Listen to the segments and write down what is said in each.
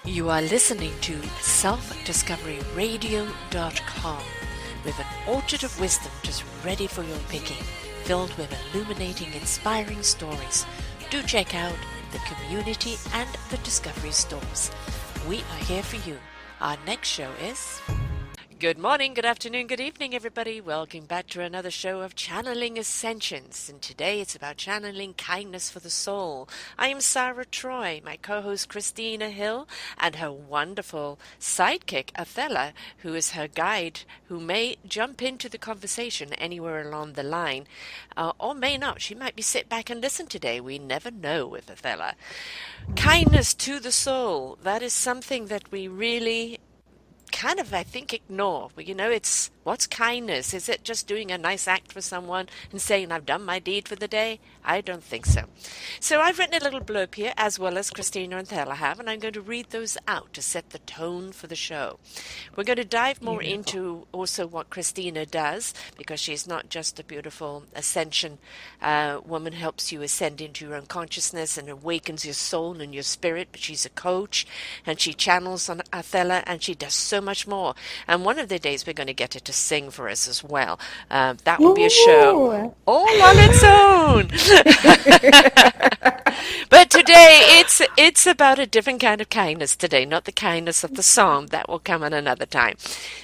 You are listening to selfdiscoveryradio.com with an orchard of wisdom just ready for your picking, filled with illuminating, inspiring stories. Do check out the community and the discovery stores. We are here for you. Our next show is... Good morning, good afternoon, good evening, everybody. Welcome back to another show of Channeling Ascensions. And today it's about channeling kindness for the soul. I am Sarah Troy, my co-host Christina Hill, and her wonderful sidekick, Athella, who is her guide, who may jump into the conversation anywhere along the line, or may not. She might be sit back and listen today. We never know with Athella. Kindness to the soul, that is something that we really kind of, I think, ignore. Well, it's what's kindness? Is it just doing a nice act for someone and saying, I've done my deed for the day? I don't think so. So I've written a little blurb here, as well as Christina and Athella have, and I'm going to read those out to set the tone for the show. We're going to dive more into also what Christina does, because she's not just a beautiful ascension woman, helps you ascend into your own consciousness and awakens your soul and your spirit, but she's a coach, and she channels on Athella, and she does so much more. And one of the days we're going to get her to sing for us as well. That will be a show all on its own. But today it's about a different kind of kindness today, not the kindness of the song. That will come at another time.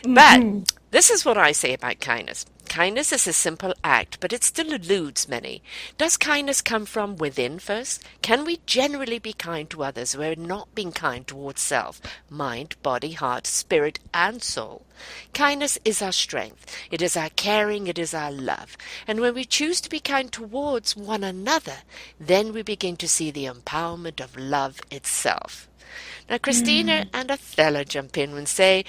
But this is what I say about kindness. Kindness is a simple act, but it still eludes many. Does kindness come from within first? Can we generally be kind to others who are not being kind towards self, mind, body, heart, spirit, and soul? Kindness is our strength. It is our caring. It is our love. And when we choose to be kind towards one another, then we begin to see the empowerment of love itself. Now, Christina and Athella jump in and say,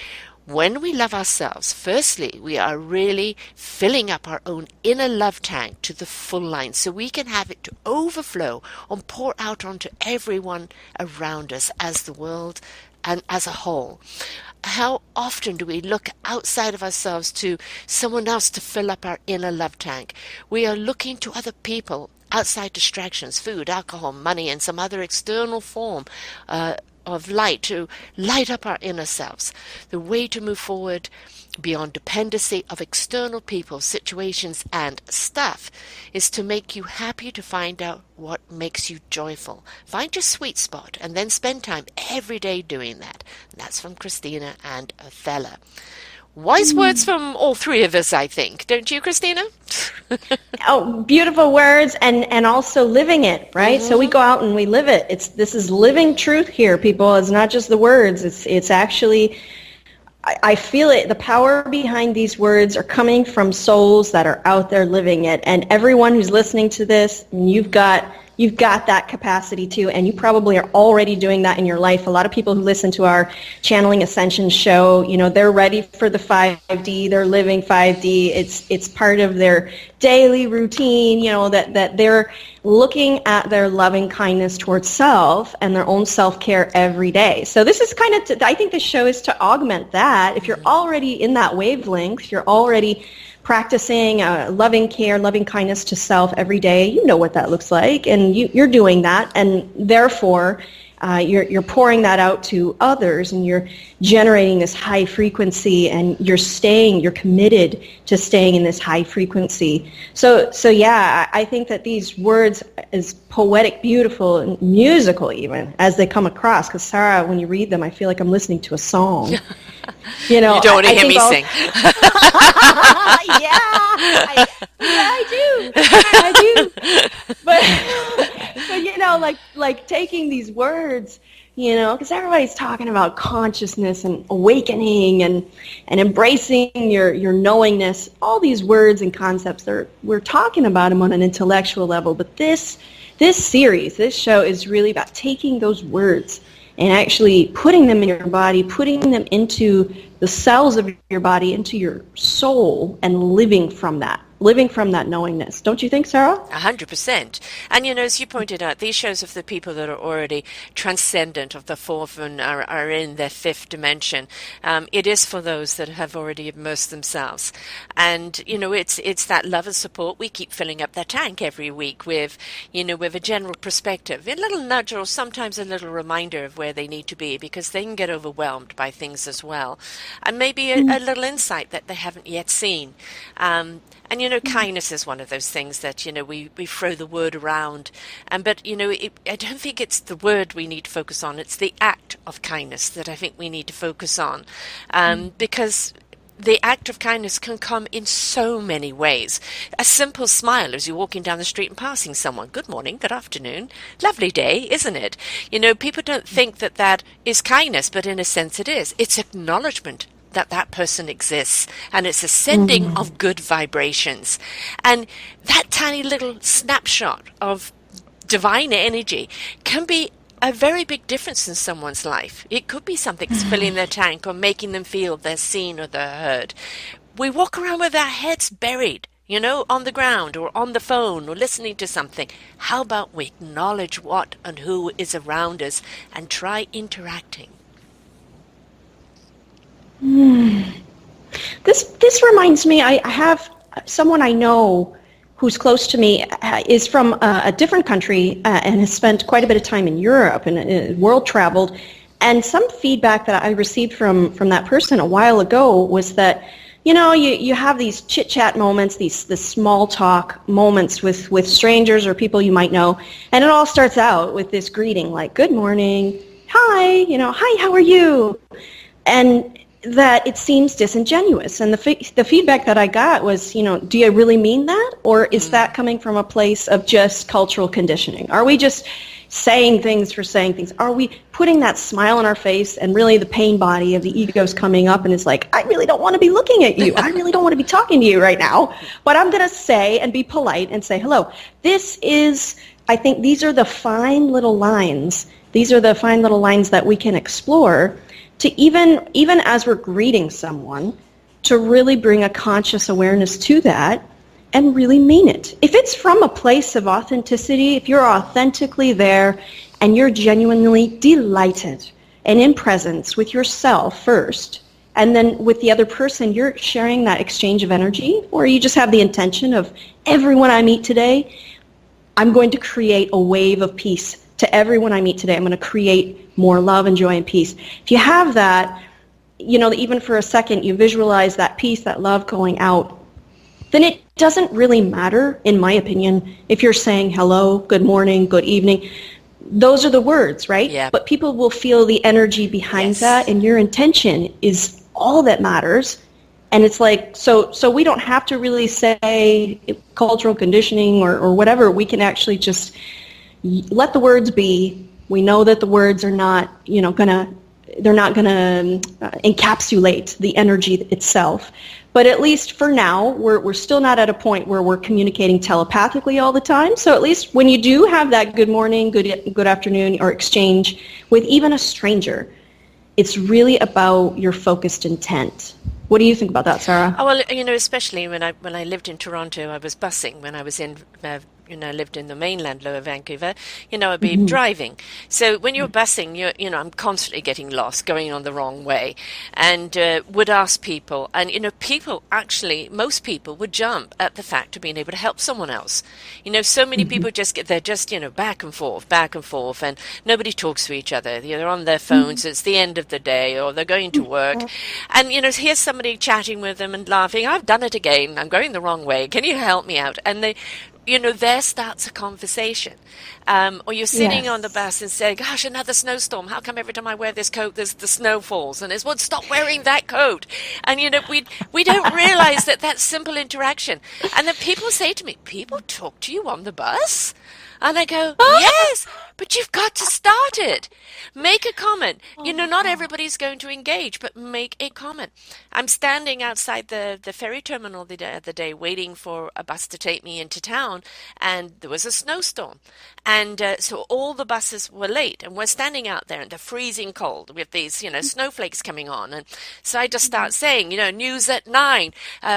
when we love ourselves, firstly, we are really filling up our own inner love tank to the full line so we can have it to overflow and pour out onto everyone around us as the world and as a whole. How often do we look outside of ourselves to someone else to fill up our inner love tank? We are looking to other people, outside distractions, food, alcohol, money, and some other external form of light to light up our inner selves. The way to move forward beyond dependency of external people, situations, and stuff is to make you happy, to find out what makes you joyful. Find your sweet spot and then spend time every day doing that. And that's from Christina and Athella. Wise words from all three of us, I think. Don't you, Christina? Oh, beautiful words, and also living it, right? So we go out and we live it. This is living truth here, people. It's not just the words. It's actually, I feel it. The power behind these words are coming from souls that are out there living it. And everyone who's listening to this, you've got that capacity too, and you probably are already doing that in your life. A lot of people who listen to our Channeling Ascension show, they're ready for the 5D, they're living 5D. It's part of their daily routine, that they're looking at their loving kindness towards self and their own self-care every day. So this is kind of, I think the show is to augment that. If you're already in that wavelength, you're already practicing loving care, loving kindness to self every day, you know what that looks like, and you're doing that, and therefore you're pouring that out to others, and you're generating this high frequency, and you're committed to staying in this high frequency. So yeah, I think that these words is poetic, beautiful, and musical even as they come across, because Sarah, when you read them, I feel like I'm listening to a song. You don't want to hear me sing. I do. But like taking these words, because everybody's talking about consciousness and awakening and embracing your knowingness. All these words and concepts, we're talking about them on an intellectual level. But this series, this show is really about taking those words and actually putting them in your body, putting them into the cells of your body, into your soul, and living from that. living from that knowingness. Don't you think, Sarah? 100%. And as you pointed out, these shows of the people that are already transcendent of the fourth and are in their fifth dimension. It is for those that have already immersed themselves. And, it's that love and support. We keep filling up their tank every week with, with a general perspective, a little nudge or sometimes a little reminder of where they need to be, because they can get overwhelmed by things as well. And maybe a little insight that they haven't yet seen. And kindness is one of those things that we throw the word around, but I don't think it's the word we need to focus on. It's the act of kindness that I think we need to focus on, because the act of kindness can come in so many ways. A simple smile as you're walking down the street and passing someone. Good morning, good afternoon, lovely day, isn't it? People don't think that is kindness, but in a sense it is. It's acknowledgement that person exists, and it's a sending of good vibrations. And that tiny little snapshot of divine energy can be a very big difference in someone's life. It could be something that's filling their tank or making them feel they're seen or they're heard. We walk around with our heads buried, on the ground or on the phone or listening to something. How about we acknowledge what and who is around us and try interacting? This reminds me, I have someone I know who's close to me is from a different country and has spent quite a bit of time in Europe and world traveled. And some feedback that I received from that person a while ago was that, you have these chit-chat moments, the small talk moments with strangers or people you might know, and it all starts out with this greeting like, good morning, hi, hi, how are you? And that it seems disingenuous. And the feedback that I got was, do you really mean that? Or is that coming from a place of just cultural conditioning? Are we just saying things for saying things? Are we putting that smile on our face and really the pain body of the ego's coming up and it's like, I really don't want to be looking at you. I really don't want to be talking to you right now. But I'm going to say and be polite and say, hello. I think these are the fine little lines. These are the fine little lines that we can explore to even as we're greeting someone, to really bring a conscious awareness to that and really mean it. If it's from a place of authenticity, if you're authentically there and you're genuinely delighted and in presence with yourself first, and then with the other person, you're sharing that exchange of energy, or you just have the intention of, everyone I meet today, I'm going to create a wave of peace to everyone I meet today. I'm going to create more love and joy and peace. If you have that, even for a second, you visualize that peace, that love going out, then it doesn't really matter, in my opinion, if you're saying hello, good morning, good evening. Those are the words, right? Yeah. But people will feel the energy behind that, and your intention is all that matters. And it's like, so we don't have to really say cultural conditioning or whatever. We can actually just let the words be. We know that the words are not, they're not gonna encapsulate the energy itself. But at least for now, we're still not at a point where we're communicating telepathically all the time. So at least when you do have that good morning, good afternoon, or exchange with even a stranger, it's really about your focused intent. What do you think about that, Sarah? Oh, well, especially when I lived in Toronto, I was busing. When I was in lived in the mainland, Lower Vancouver, I'd be driving. So when you're busing, I'm constantly getting lost, going on the wrong way, and would ask people, and most people would jump at the fact of being able to help someone else. So many people they're just back and forth, and nobody talks to each other. They're on their phones. It's the end of the day, or they're going to work, and here's somebody chatting with them and laughing. I've done it again. I'm going the wrong way. Can you help me out? And they. There starts a conversation. Or you're sitting on the bus and say, gosh, another snowstorm. How come every time I wear this coat, the snow falls? And it's, well, stop wearing that coat. And, we don't realize that simple interaction. And then people say to me, people talk to you on the bus? And I go, yes, but you've got to start it. Make a comment. Not everybody's going to engage, but make a comment. I'm standing outside the ferry terminal the other day waiting for a bus to take me into town, and there was a snowstorm. And so all the buses were late, and we're standing out there in the freezing cold with these, snowflakes coming on. And so I just start saying, news at 9,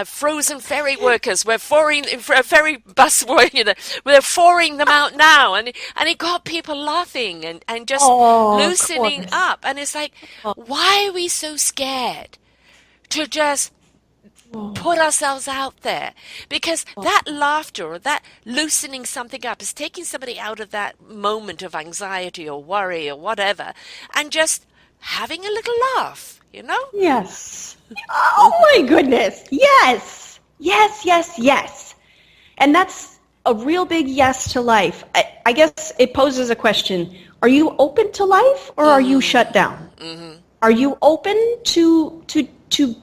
frozen ferry workers, we're ferry bus, we're pouring them out now. And it got people laughing and just Oh, of loosening course. up. And it's like, why are we so scared to just Oh, put ourselves out there? Because that laughter or that loosening something up is taking somebody out of that moment of anxiety or worry or whatever and just having a little laugh. yes. Oh my goodness. Yes. Yes, yes, yes. And that's a real big yes to life. I guess it poses a question. Are you open to life or are you shut down? Are you open to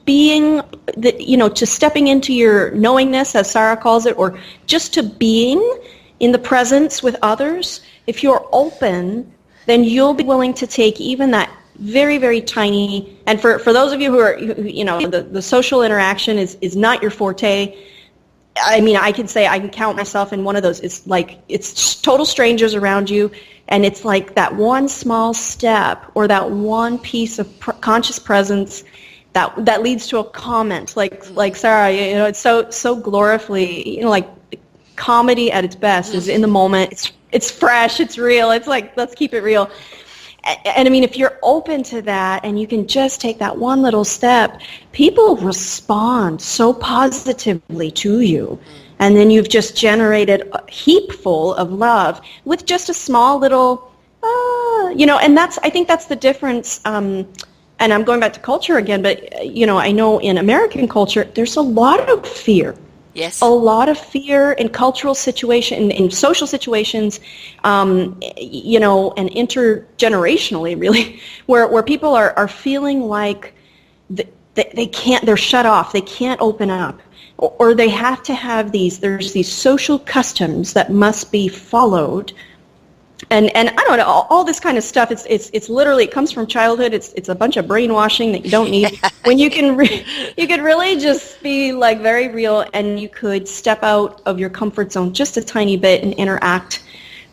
being to stepping into your knowingness, as Sarah calls it, or just to being in the presence with others? If you're open, then you'll be willing to take even that very, very tiny, and for those of you who are, the social interaction is not your forte. I mean, I can say I can count myself in one of those. It's like it's total strangers around you, and it's like that one small step or that one piece of conscious presence that leads to a comment. Like Sarah, it's so gloriously, like comedy at its best is in the moment. It's fresh, it's real. It's like, let's keep it real. And I mean, if you're open to that and you can just take that one little step, people respond so positively to you. And then you've just generated a heap full of love with just a small little, and I think that's the difference. And I'm going back to culture again, but, I know in American culture, there's a lot of fear. Yes. A lot of fear in cultural situations, in social situations, and intergenerationally, really, where people are feeling like they can't, they're shut off, they can't open up, or they have to have there's these social customs that must be followed. And I don't know, all this kind of stuff, it's literally, it comes from childhood. It's a bunch of brainwashing that you don't need. When you could really just be like very real, and you could step out of your comfort zone just a tiny bit and interact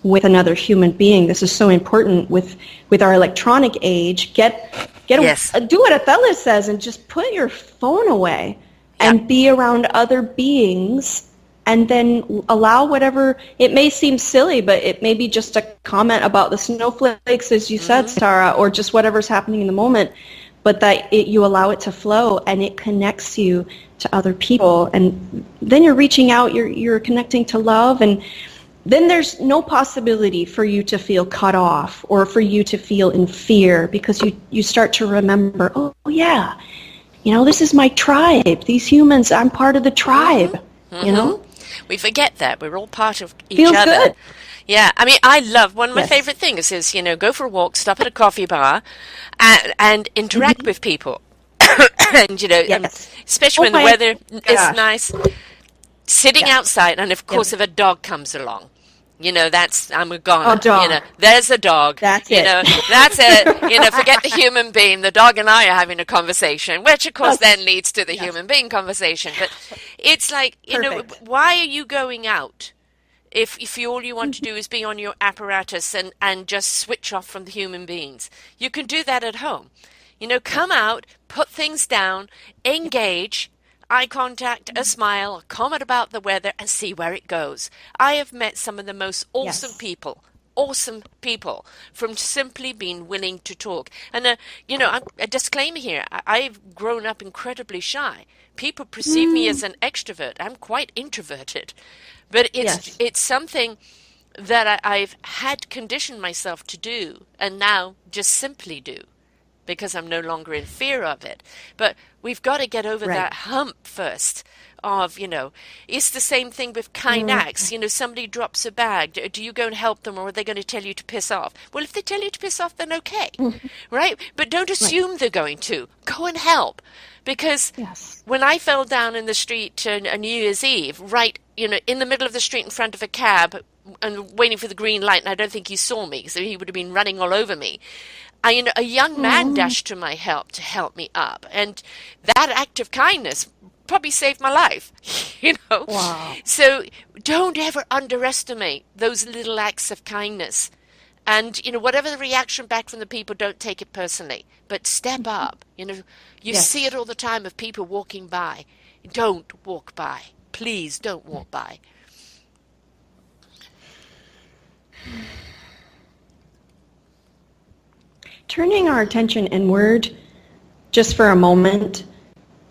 with another human being. This is so important with our electronic age. Yes. Do what Athella says and just put your phone away Yeah. and be around other beings. And then allow whatever, it may seem silly, but it may be just a comment about the snowflakes, as you said, Sarah, or just whatever's happening in the moment, but that you allow it to flow and it connects you to other people. And then you're reaching out, you're connecting to love, and then there's no possibility for you to feel cut off or for you to feel in fear, because you start to remember, oh yeah, this is my tribe. These humans, I'm part of the tribe, We forget that we're all part of each Feels other. good. Yeah, I mean, I love one of my Yes. favorite things is, go for a walk, stop at a coffee bar, and interact with people. And, Yes. especially Oh when the my weather is gosh. nice, sitting Yeah. outside, and of course, if a dog comes along, I'm a goner. Oh, dog. There's a dog. That's it. That's it. Forget the human being. The dog and I are having a conversation, which of course then leads to the human being conversation. But it's like, Perfect. why are you going out if all you want to do is be on your apparatus and just switch off from the human beings? You can do that at home. Come out, put things down, engage, eye contact, a smile, a comment about the weather, and see where it goes. I have met some of the most awesome people from simply being willing to talk. And, a disclaimer here, I've grown up incredibly shy. People perceive me as an extrovert. I'm quite introverted. But Yes. it's something that I've had conditioned myself to do, and now just simply do, because I'm no longer in fear of it. But we've got to get over Right. that hump first of, it's the same thing with kind acts. Somebody drops a bag. Do you go and help them, or are they going to tell you to piss off? Well, if they tell you to piss off, then okay, right? But don't assume they're going to. Go and help. Because Yes. when I fell down in the street on New Year's Eve, right in the middle of the street in front of a cab and waiting for the green light, and I don't think he saw me, so he would have been running all over me. A young man Oh, dashed to my help to help me up, and that act of kindness probably saved my life, you know. wow. So don't ever underestimate those little acts of kindness. And, whatever the reaction back from the people, don't take it personally, but step up. You see it Yes. all the time of people walking by. Don't walk by. Please don't walk by. Turning our attention inward just for a moment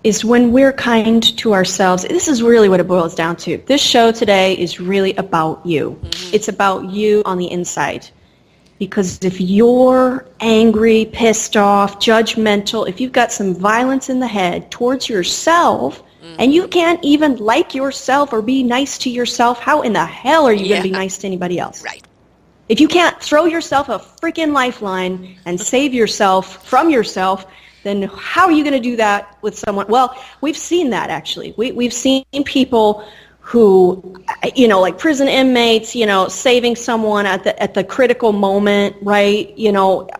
is when we're kind to ourselves. This is really what it boils down to. This show today is really about you. It's about you on the inside. Because if you're angry, pissed off, judgmental, if you've got some violence in the head towards yourself, and you can't even like yourself or be nice to yourself, how in the hell are you going to be Yeah, nice to anybody else? right. If you can't throw yourself a freaking lifeline and save yourself from yourself, then how are you going to do that with someone? Well, we've seen that actually. We've seen people who, like prison inmates, saving someone at the critical moment, right?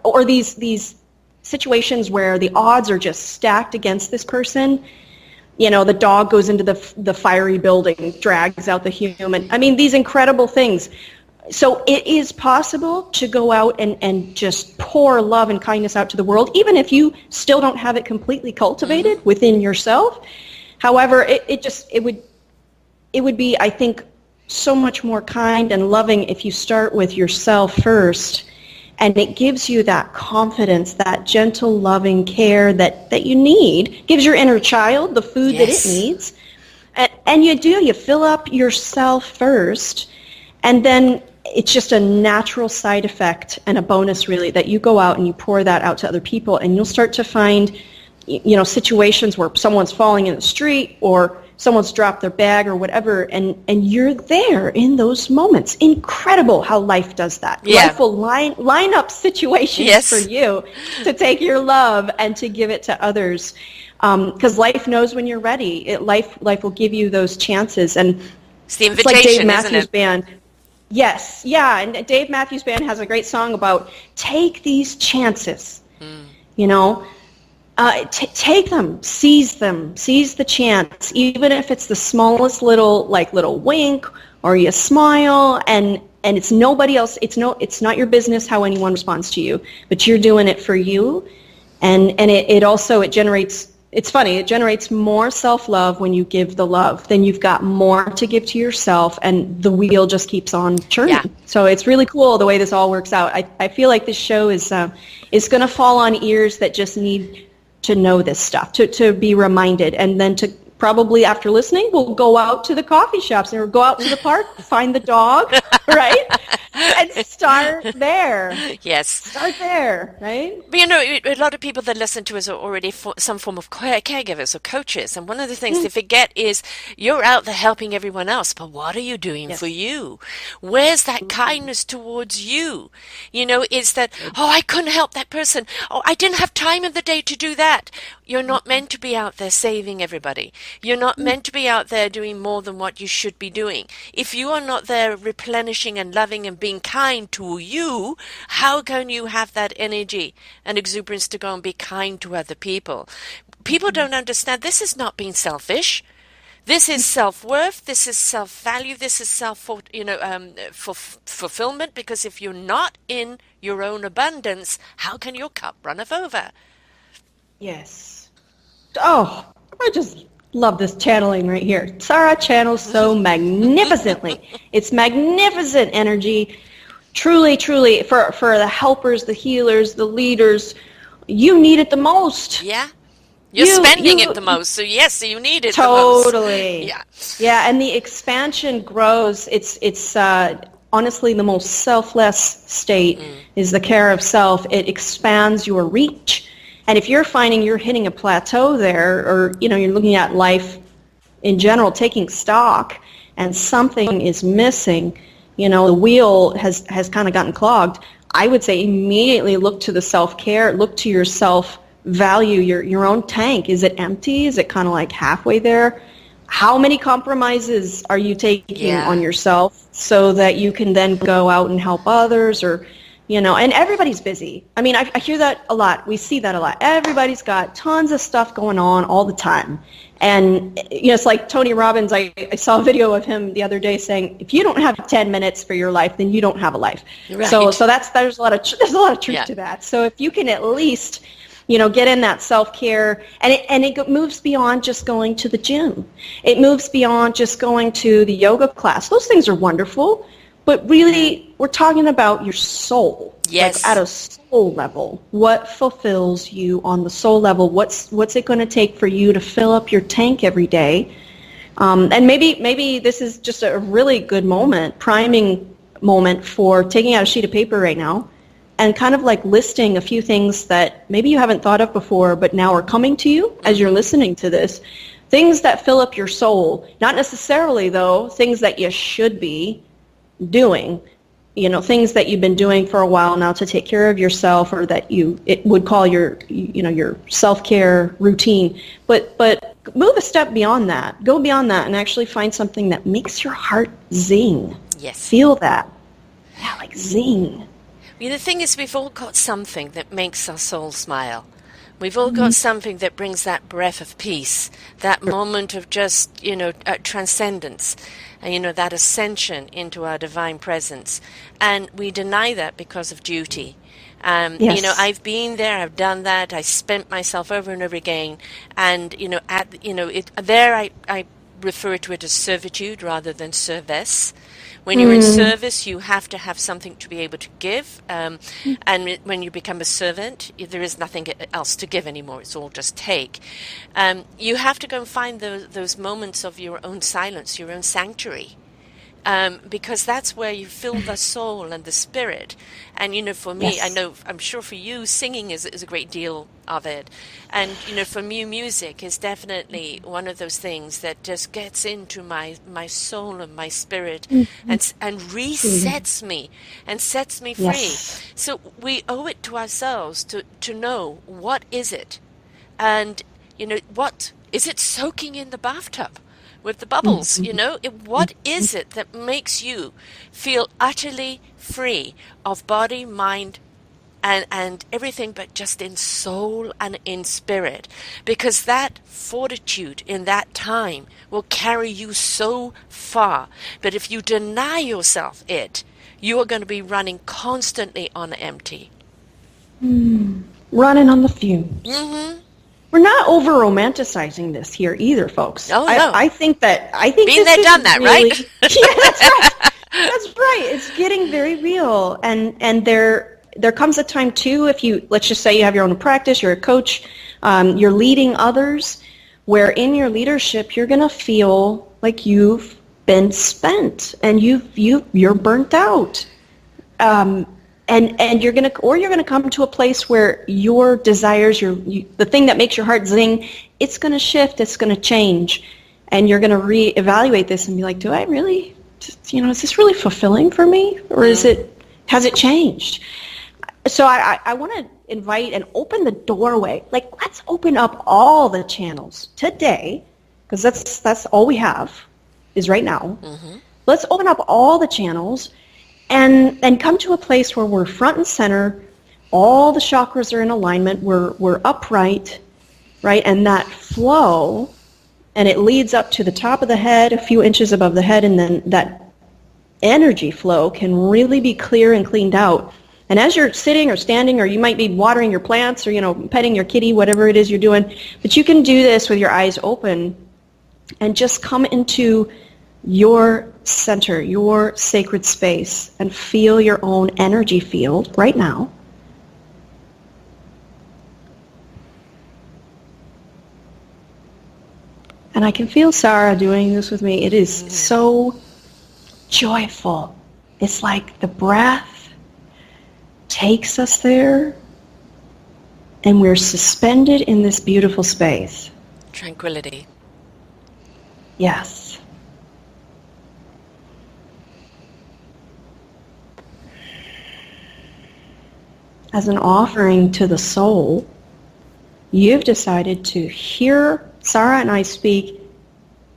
Or these situations where the odds are just stacked against this person. The dog goes into the fiery building, drags out the human. I mean, these incredible things. So it is possible to go out and just pour love and kindness out to the world, even if you still don't have it completely cultivated within yourself. However, it would be, I think, so much more kind and loving if you start with yourself first, and it gives you that confidence, that gentle, loving care that you need. Gives your inner child the food that it Yes. needs, and you fill up yourself first, and then it's just a natural side effect and a bonus, really, that you go out and you pour that out to other people, and you'll start to find, situations where someone's falling in the street or someone's dropped their bag or whatever, and you're there in those moments. Incredible how life does that. Yeah. Life will line up situations Yes. for you to take your love and to give it to others, because life knows when you're ready. Life will give you those chances, and It's the it's like Dave invitation, isn't Matthews it? Band. Yes, yeah, and Dave Matthews Band has a great song about take these chances, you know. Take them, seize the chance, even if it's the smallest little wink or you smile, and it's nobody else. It's not your business how anyone responds to you, but you're doing it for you, and it also generates. It's funny, it generates more self-love when you give the love. Then you've got more to give to yourself, and the wheel just keeps on churning. Yeah. So it's really cool the way this all works out. I feel like this show is going to fall on ears that just need to know this stuff, to be reminded, and then to probably after listening, we'll go out to the coffee shops or go out to the park, find the dog, right? And start there. Yes. Start there, right? But a lot of people that listen to us are already some form of caregivers or coaches. And one of the things they forget is you're out there helping everyone else, but what are you doing for Yes. you? Where's that kindness towards you? It's that, oh, I couldn't help that person. Oh, I didn't have time in the day to do that. You're not meant to be out there saving everybody. You're not meant to be out there doing more than what you should be doing. If you are not there replenishing and loving and being kind to you, how can you have that energy and exuberance to go and be kind to other people? People don't understand. This is not being selfish. This is self-worth. This is self-value. This is fulfillment. Because if you're not in your own abundance, how can your cup runneth over? Yes. Oh, I just love this channeling right here. Sarah channels so magnificently. It's magnificent energy. Truly, truly, for the helpers, the healers, the leaders, you need it the most. Yeah. You're spending it the most, so yes, you need it the most. Totally. Yeah. Yeah, and the expansion grows. It's honestly the most selfless state is the care of self. It expands your reach. And if you're finding you're hitting a plateau there, or you're looking at life in general, taking stock, and something is missing, the wheel has kind of gotten clogged, I would say immediately look to the self-care, look to your self-value, your own tank. Is it empty? Is it kind of like halfway there? how many compromises are you taking Yeah. on yourself so that you can then go out and help others, or, and everybody's busy. I mean, I hear that a lot. We see that a lot. Everybody's got tons of stuff going on all the time. And, it's like Tony Robbins. I saw a video of him the other day saying, if you don't have 10 minutes for your life, then you don't have a life. So Right. there's a lot of truth Yeah. to that. So if you can at least get in that self-care, and it moves beyond just going to the gym. It moves beyond just going to the yoga class. Those things are wonderful, but really we're talking about your soul. Yes. Like at a soul level, what fulfills you on the soul level? What's it going to take for you to fill up your tank every day? And maybe this is just a really good priming moment for taking out a sheet of paper right now and kind of like listing a few things that maybe you haven't thought of before, but now are coming to you as you're listening to this. Things that fill up your soul. Not necessarily, though, things that you should be doing. Things that you've been doing for a while now to take care of yourself, or that it would call your self-care routine. But move a step beyond that. Go beyond that and actually find something that makes your heart zing. Yes. Feel that. Yeah, like zing. The thing is, we've all got something that makes our soul smile. We've all got something that brings that breath of peace, that moment of just, transcendence, and, that ascension into our divine presence. And we deny that because of duty. Yes. I've been there, I've done that, I spent myself over and over again. And, I refer to it as servitude rather than service. When you're in service, you have to have something to be able to give. And when you become a servant, there is nothing else to give anymore. It's all just take. You have to go and find those moments of your own silence, your own sanctuary. Because that's where you feel the soul and the spirit. And, for me, Yes. I'm sure for you, singing is a great deal of it. And, for me, music is definitely one of those things that just gets into my soul and my spirit and resets me and sets me free. Yes. So we owe it to ourselves to know what is it. And, what is it soaking in the bathtub with the bubbles, what is it that makes you feel utterly free of body, mind, and everything, but just in soul and in spirit? Because that fortitude in that time will carry you so far. But if you deny yourself it, you are going to be running constantly on empty. Running on the fumes. Mm-hmm. We're not over romanticizing this here either, folks. Oh, no. I think Been this there, is done that, really, right? Yeah, that's right. That's right. It's getting very real, and there comes a time too. If let's just say you have your own practice, you're a coach, you're leading others, where in your leadership you're gonna feel like you've been spent and you're burnt out. And you're gonna come to a place where your desires, the thing that makes your heart zing, it's gonna shift, it's gonna change, and you're gonna reevaluate this and be like, do I really, is this really fulfilling for me, or has it changed? So I want to invite and open the doorway. Like, let's open up all the channels today, because that's all we have is right now. Mm-hmm. Let's open up all the channels. And come to a place where we're front and center, all the chakras are in alignment, we're upright, right? And that flow, and it leads up to the top of the head, a few inches above the head, and then that energy flow can really be clear and cleaned out. And as you're sitting or standing, or you might be watering your plants, or petting your kitty, whatever it is you're doing, but you can do this with your eyes open and just come into your center, your sacred space, and feel your own energy field right now. And I can feel Sarah doing this with me. It is so joyful. It's like the breath takes us there, and we're suspended in this beautiful space. Tranquility. Yes. As an offering to the soul, you've decided to hear Sarah and I speak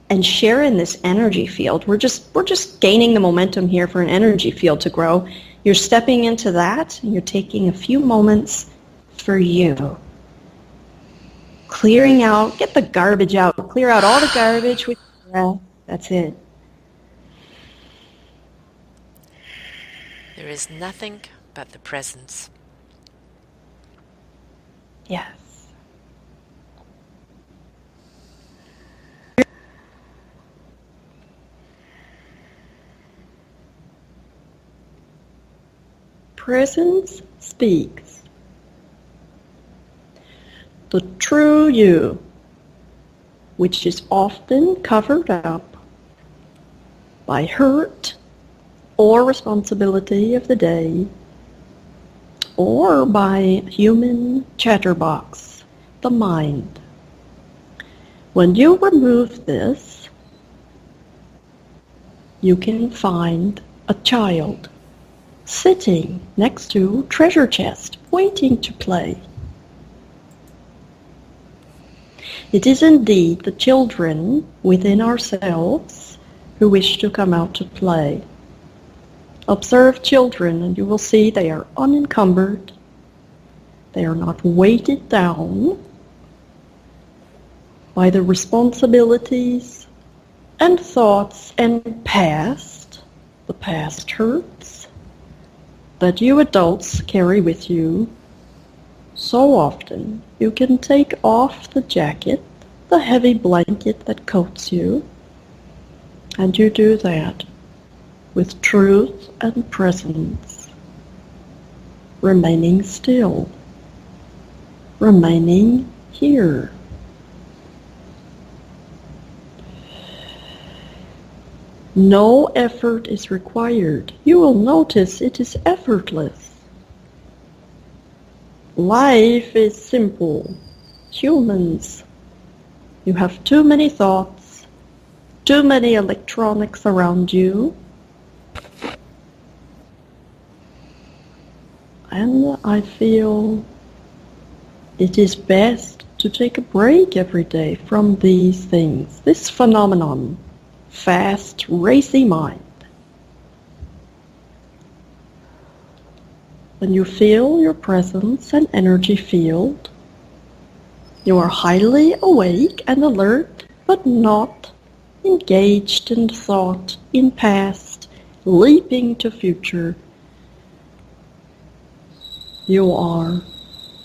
and share in this energy field. We're just gaining the momentum here for an energy field to grow. You're stepping into that, and you're taking a few moments for you. Clearing out, get the garbage out. Clear out all the garbage with your breath. That's it. There is nothing but the presence. Yes. Presence speaks. The true you, which is often covered up by hurt or responsibility of the day, or by human chatterbox, the mind. When you remove this, you can find a child sitting next to treasure chest, waiting to play. It is indeed the children within ourselves who wish to come out to play. Observe children and you will see they are unencumbered. They are not weighted down by the responsibilities and thoughts and the past hurts that you adults carry with you. So often you can take off the jacket, the heavy blanket that coats you, and you do that with truth and presence, remaining still, remaining here. No effort is required. You will notice it is effortless. Life is simple. Humans, you have too many thoughts, too many electronics around you, and I feel it is best to take a break every day from these things, this phenomenon, fast, racy mind. When you feel your presence and energy field, you are highly awake and alert, but not engaged in thought, in past, leaping to future. You are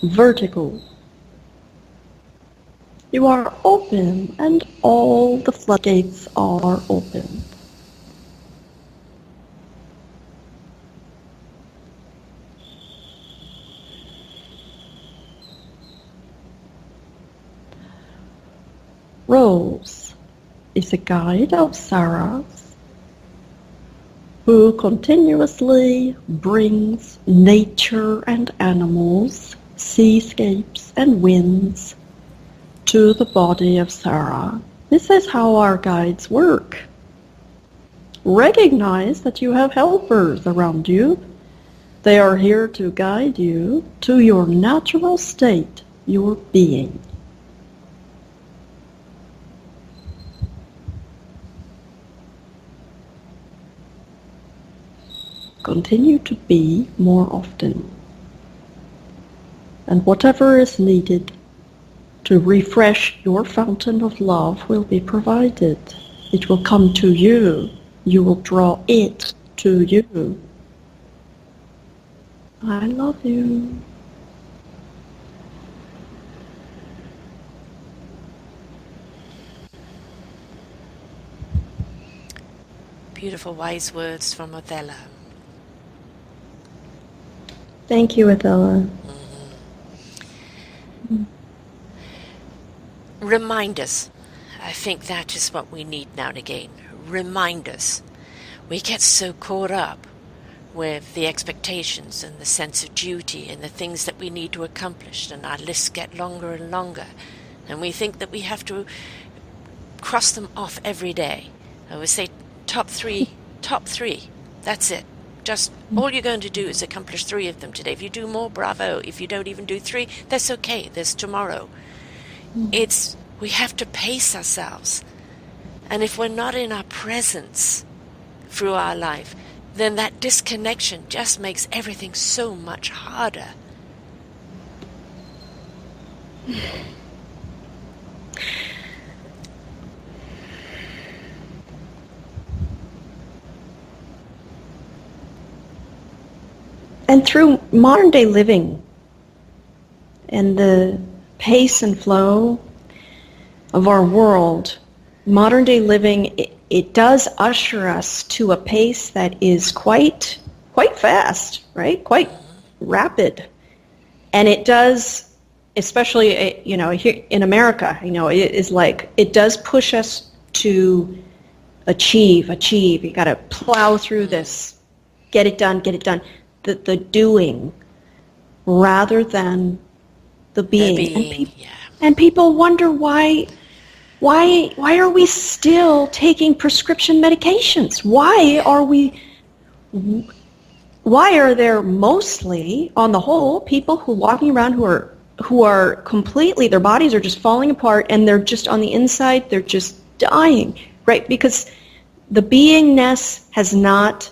vertical. You are open, and all the floodgates are open. Rose is a guide of Sarah's who continuously brings nature and animals, seascapes and winds to the body of Sarah. This is how our guides work. Recognize that you have helpers around you. They are here to guide you to your natural state, your being. Continue to be more often. And whatever is needed to refresh your fountain of love will be provided. It will come to you. You will draw it to you. I love you. Beautiful wise words from Athella. Thank you, Athella. Remind us. I think that is what we need now and again. Remind us. We get so caught up with the expectations and the sense of duty and the things that we need to accomplish, and our lists get longer and longer, and we think that we have to cross them off every day. I would say top three, that's it. Just all you're going to do is accomplish 3 of them today. If you do more, bravo. If you don't even do 3, that's okay. There's tomorrow. We have to pace ourselves. And if we're not in our presence through our life, then that disconnection just makes everything so much harder. And through modern day living and the pace and flow of our world, modern day living, it does usher us to a pace that is quite fast, right? Quite rapid. And it does, especially, here in America, it is like, it does push us to achieve. You got to plow through this, get it done. The doing rather than the being. And people wonder why are we still taking prescription medications? Why are there mostly, on the whole, people who are walking around who are completely, their bodies are just falling apart, and they're just on the inside, they're just dying, right? Because the beingness has not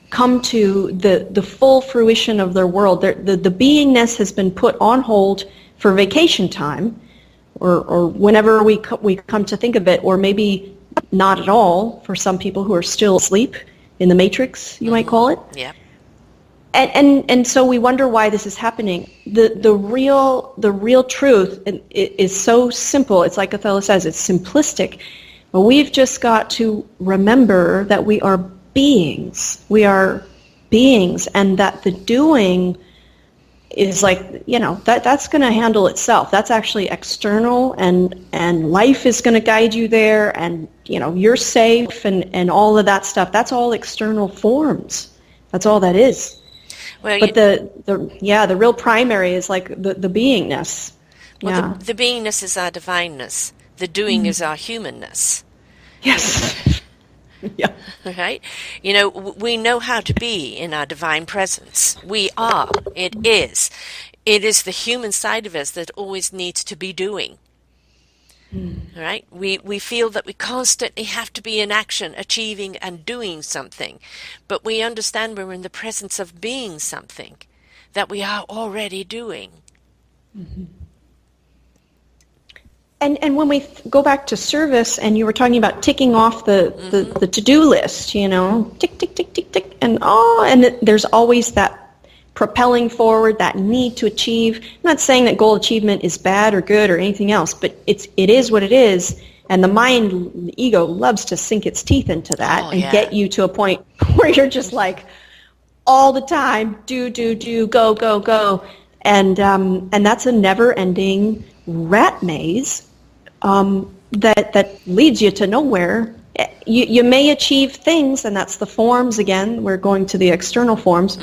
come to the full fruition of their world. The beingness has been put on hold for vacation time, or whenever we come to think of it, or maybe not at all for some people who are still asleep in the matrix, you might call it. Yeah. And so we wonder why this is happening. The real truth is so simple. It's like Athella says, it's simplistic. But we've just got to remember that we are beings. We are beings, and that the doing is like, that's going to handle itself. That's actually external, and life is going to guide you there, and you're safe, and all of that stuff. That's all external forms. That's all that is. Well, but the real primary is like the beingness. Well, the beingness is our divineness. The doing is our humanness. Yes. Yeah. Right? We know how to be in our divine presence. We are. It is. It is the human side of us that always needs to be doing. Right? We feel that we constantly have to be in action, achieving and doing something. But we understand we're in the presence of being something that we are already doing. Mm-hmm. And when we go back to service, and you were talking about ticking off the to-do list, tick, tick, tick, tick, tick, and there's always that propelling forward, that need to achieve. I'm not saying that goal achievement is bad or good or anything else, but it is what it is, and the mind, the ego, loves to sink its teeth into that get you to a point where you're just like, all the time, do, go, go, go, and that's a never-ending rat maze. That leads you to nowhere. You may achieve things, and that's the forms again. We're going to the external forms,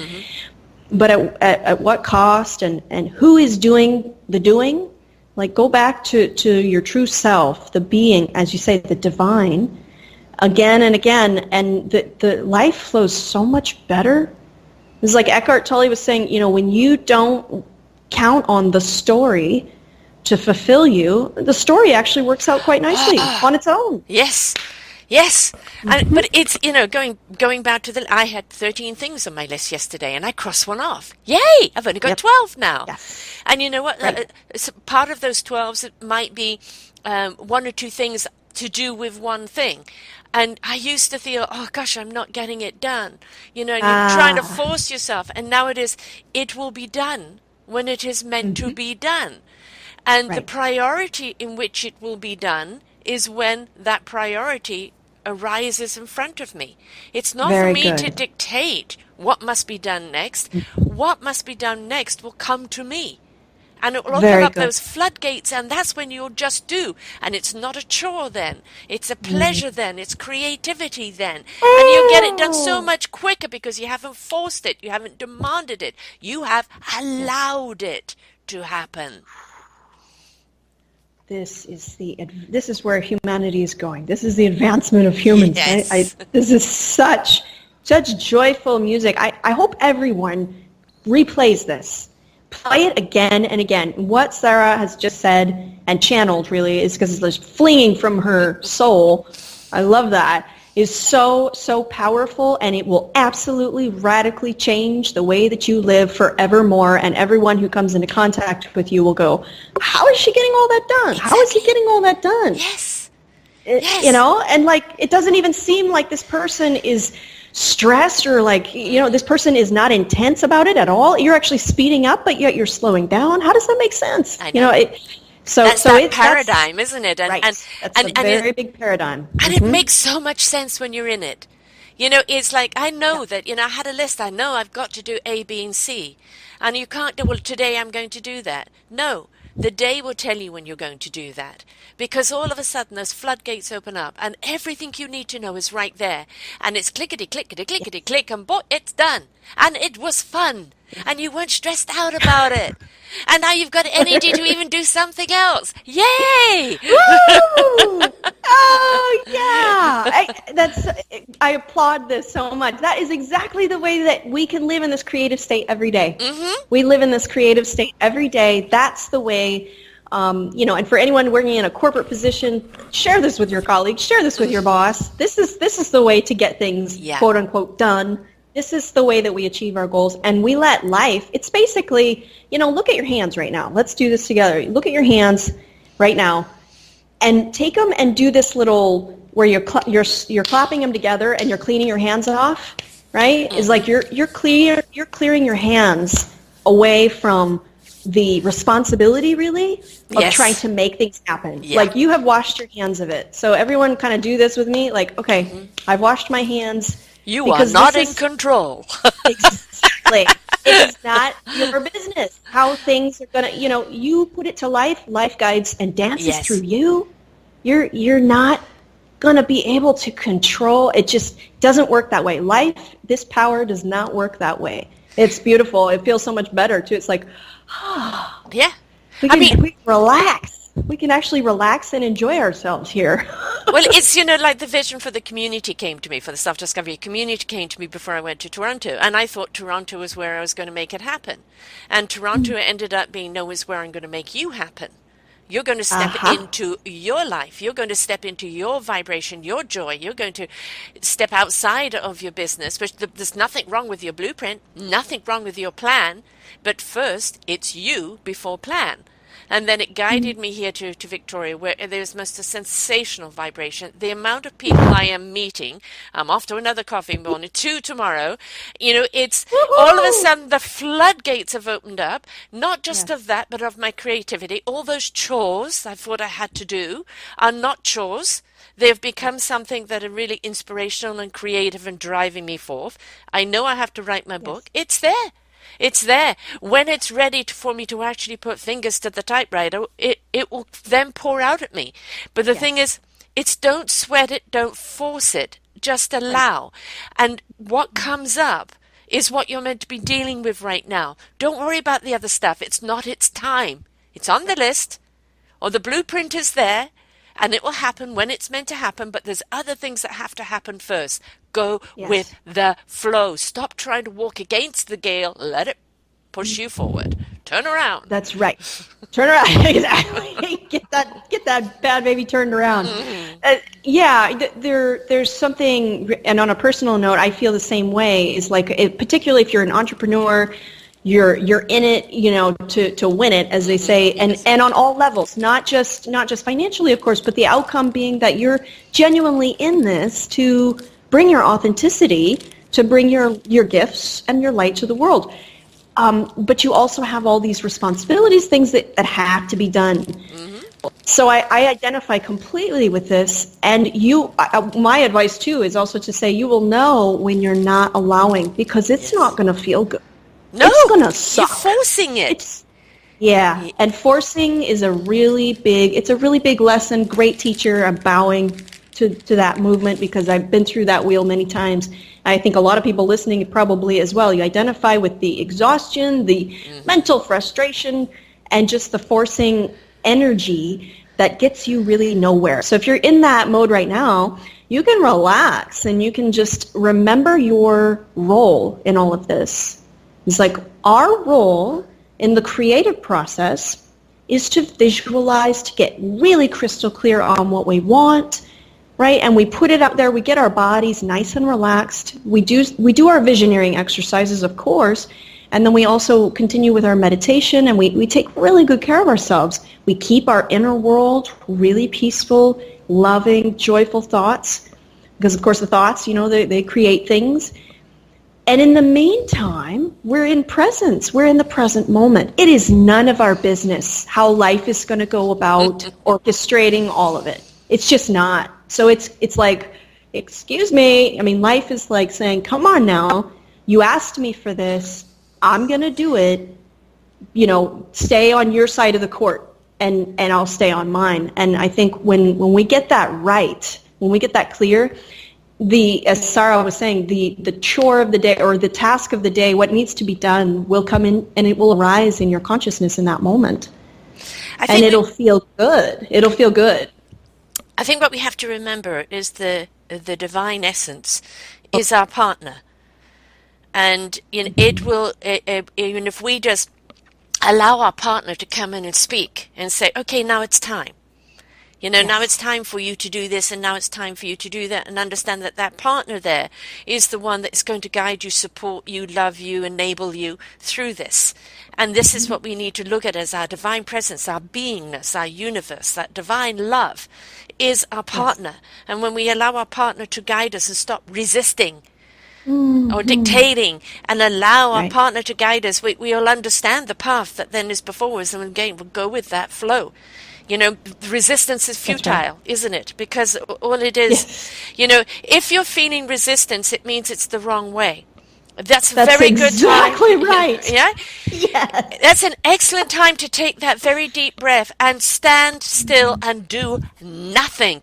but at what cost, and who is doing the doing? Like, go back to your true self, the being, as you say, the divine, again and again, and the life flows so much better. It's like Eckhart Tolle was saying, when you don't count on the story to fulfill you, the story actually works out quite nicely on its own. Yes. But it's, going back to I had 13 things on my list yesterday, and I crossed one off. Yay! I've only got 12 now. Yes. And you know what? Right. Part of those 12s, it might be one or two things to do with one thing. And I used to feel, oh gosh, I'm not getting it done. You're trying to force yourself. And now it will be done when it is meant to be done. And the priority in which it will be done is when that priority arises in front of me. It's not for me to dictate what must be done next. What must be done next will come to me. And it will open up those floodgates, and that's when you'll just do. And it's not a chore then. It's a pleasure then. It's creativity then. And you'll get it done so much quicker because you haven't forced it. You haven't demanded it. You have allowed it to happen. This is where humanity is going. This is the advancement of humans. Yes. This is such joyful music. I hope everyone replays this. play it again and again. What Sarah has just said and channeled really is because it's fleeing from her soul. I love that. Is so, so powerful, and it will absolutely radically change the way that you live forevermore, and everyone who comes into contact with you will go, how is she getting all that done? Exactly. How is he getting all that done? Yes. Yes. You know, and like it doesn't even seem like this person is stressed or like, you know, this person is not intense about it at all. You're actually speeding up, but yet you're slowing down. How does that make sense? I know. You know, that's that paradigm, isn't it? Right. That's a very big paradigm. And it makes so much sense when you're in it. You know, it's like, I know that, you know, I had a list. I know I've got to do A, B, and C. And you can't do, well, today I'm going to do that. No, the day will tell you when you're going to do that. Because all of a sudden those floodgates open up and everything you need to know is right there. And it's clickety, clickety, clickety, click, and boy, it's done. And it was fun. And you weren't stressed out about it. And now you've got energy to even do something else. Yay! Woo! Oh, yeah. I applaud this so much. That is exactly the way that we can live in this creative state every day. Mm-hmm. We live in this creative state every day. That's the way, you know, and for anyone working in a corporate position, share this with your colleagues, share this with your boss. This is the way to get things, quote unquote, done. This is the way that we achieve our goals, and we let life, it's basically, you know, look at your hands right now. Let's do this together. Look at your hands right now and take them and do this little, where you're clapping them together and you're cleaning your hands off, right? It's like you're clearing your hands away from the responsibility, really, of trying to make things happen. Yeah. Like, you have washed your hands of it. So everyone kind of do this with me. Like, okay, I've washed my hands. You are not in control. Exactly. It is not your business how things are going to, you know, you put it to life guides and dances through you. You're not going to be able to control. It just doesn't work that way. Life, this power does not work that way. It's beautiful. It feels so much better, too. It's like, yeah. We can relax. We can actually relax and enjoy ourselves here. Well, it's, you know, like the vision for the community came to me, for the self-discovery community came to me before I went to Toronto. And I thought Toronto was where I was going to make it happen. And Toronto ended up being, no, is where I'm going to make you happen. You're going to step into your life. You're going to step into your vibration, your joy. You're going to step outside of your business. But there's nothing wrong with your blueprint, nothing wrong with your plan. But first, it's you before plan. And then it guided me here to Victoria, where there's most a sensational vibration. The amount of people I am meeting, I'm off to another coffee morning, 2 tomorrow. You know, it's all of a sudden the floodgates have opened up, not just of that, but of my creativity. All those chores I thought I had to do are not chores. They've become something that are really inspirational and creative and driving me forth. I know I have to write my book. It's there. It's there. When it's ready for me to actually put fingers to the typewriter, it will then pour out at me. But the thing is, it's don't sweat it, don't force it, just allow. And what comes up is what you're meant to be dealing with right now. Don't worry about the other stuff. It's not its time. It's on the list, or the blueprint is there, and it will happen when it's meant to happen, but there's other things that have to happen first. Go with the flow. Stop trying to walk against the gale. Let it push you forward. Turn around. That's right. Turn around. Exactly. Get that bad baby turned around. There's something, and on a personal note, I feel the same way. Is like, particularly if you're an entrepreneur, you're in it, you know, to win it, as they say, and on all levels, not just financially, of course, but the outcome being that you're genuinely in this to bring your authenticity, to bring your gifts and your light to the world. But you also have all these responsibilities, things that have to be done. So I identify completely with this. And my advice, too, is also to say you will know when you're not allowing, because it's not going to feel good. No, it's going to suck. You're forcing it. And forcing is a really big lesson. Great teacher. I'm bowing to that movement because I've been through that wheel many times. I think a lot of people listening probably as well. You identify with the exhaustion, the mental frustration, and just the forcing energy that gets you really nowhere. So if you're in that mode right now, you can relax and you can just remember your role in all of this. It's like our role in the creative process is to visualize, to get really crystal clear on what we want, right? And we put it up there. We get our bodies nice and relaxed. We do our visioneering exercises, of course, and then we also continue with our meditation, and we take really good care of ourselves. We keep our inner world really peaceful, loving, joyful thoughts, because, of course, the thoughts, they create things. And in the meantime, we're in presence. We're in the present moment. It is none of our business how life is going to go about orchestrating all of it. It's just not. So it's like, excuse me. I mean, life is like saying, come on now. You asked me for this. I'm going to do it. Stay on your side of the court, and I'll stay on mine. And I think when we get that right, when we get that clear, as Sarah was saying, the chore of the day or the task of the day, what needs to be done will come in, and it will arise in your consciousness in that moment. And it'll feel good. It'll feel good. I think what we have to remember is the divine essence is our partner. And it will, even if we just allow our partner to come in and speak and say, okay, now it's time. Now it's time for you to do this, and now it's time for you to do that, and understand that partner there is the one that is going to guide you, support you, love you, enable you through this. And this is what we need to look at as our divine presence, our beingness, our universe, that divine love is our partner. Yes. And when we allow our partner to guide us and stop resisting or dictating and allow our partner to guide us, we'll understand the path that then is before us, and again, we'll go with that flow. Resistance is futile, isn't it? Because all it is, if you're feeling resistance, it means it's the wrong way. That's a very good time. Exactly right. Yeah? Yes. That's an excellent time to take that very deep breath and stand still and do nothing.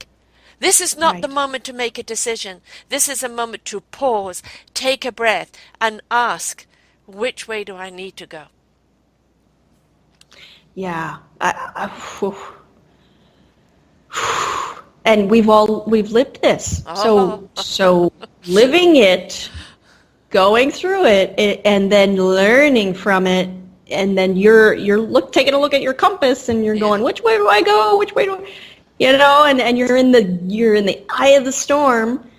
This is not the moment to make a decision. This is a moment to pause, take a breath, and ask, which way do I need to go? Yeah. And we've lived this. So living it, going through it, and then learning from it, and then you're taking a look at your compass, and you're going, which way do I go? Which way do I, and you're in the eye of the storm.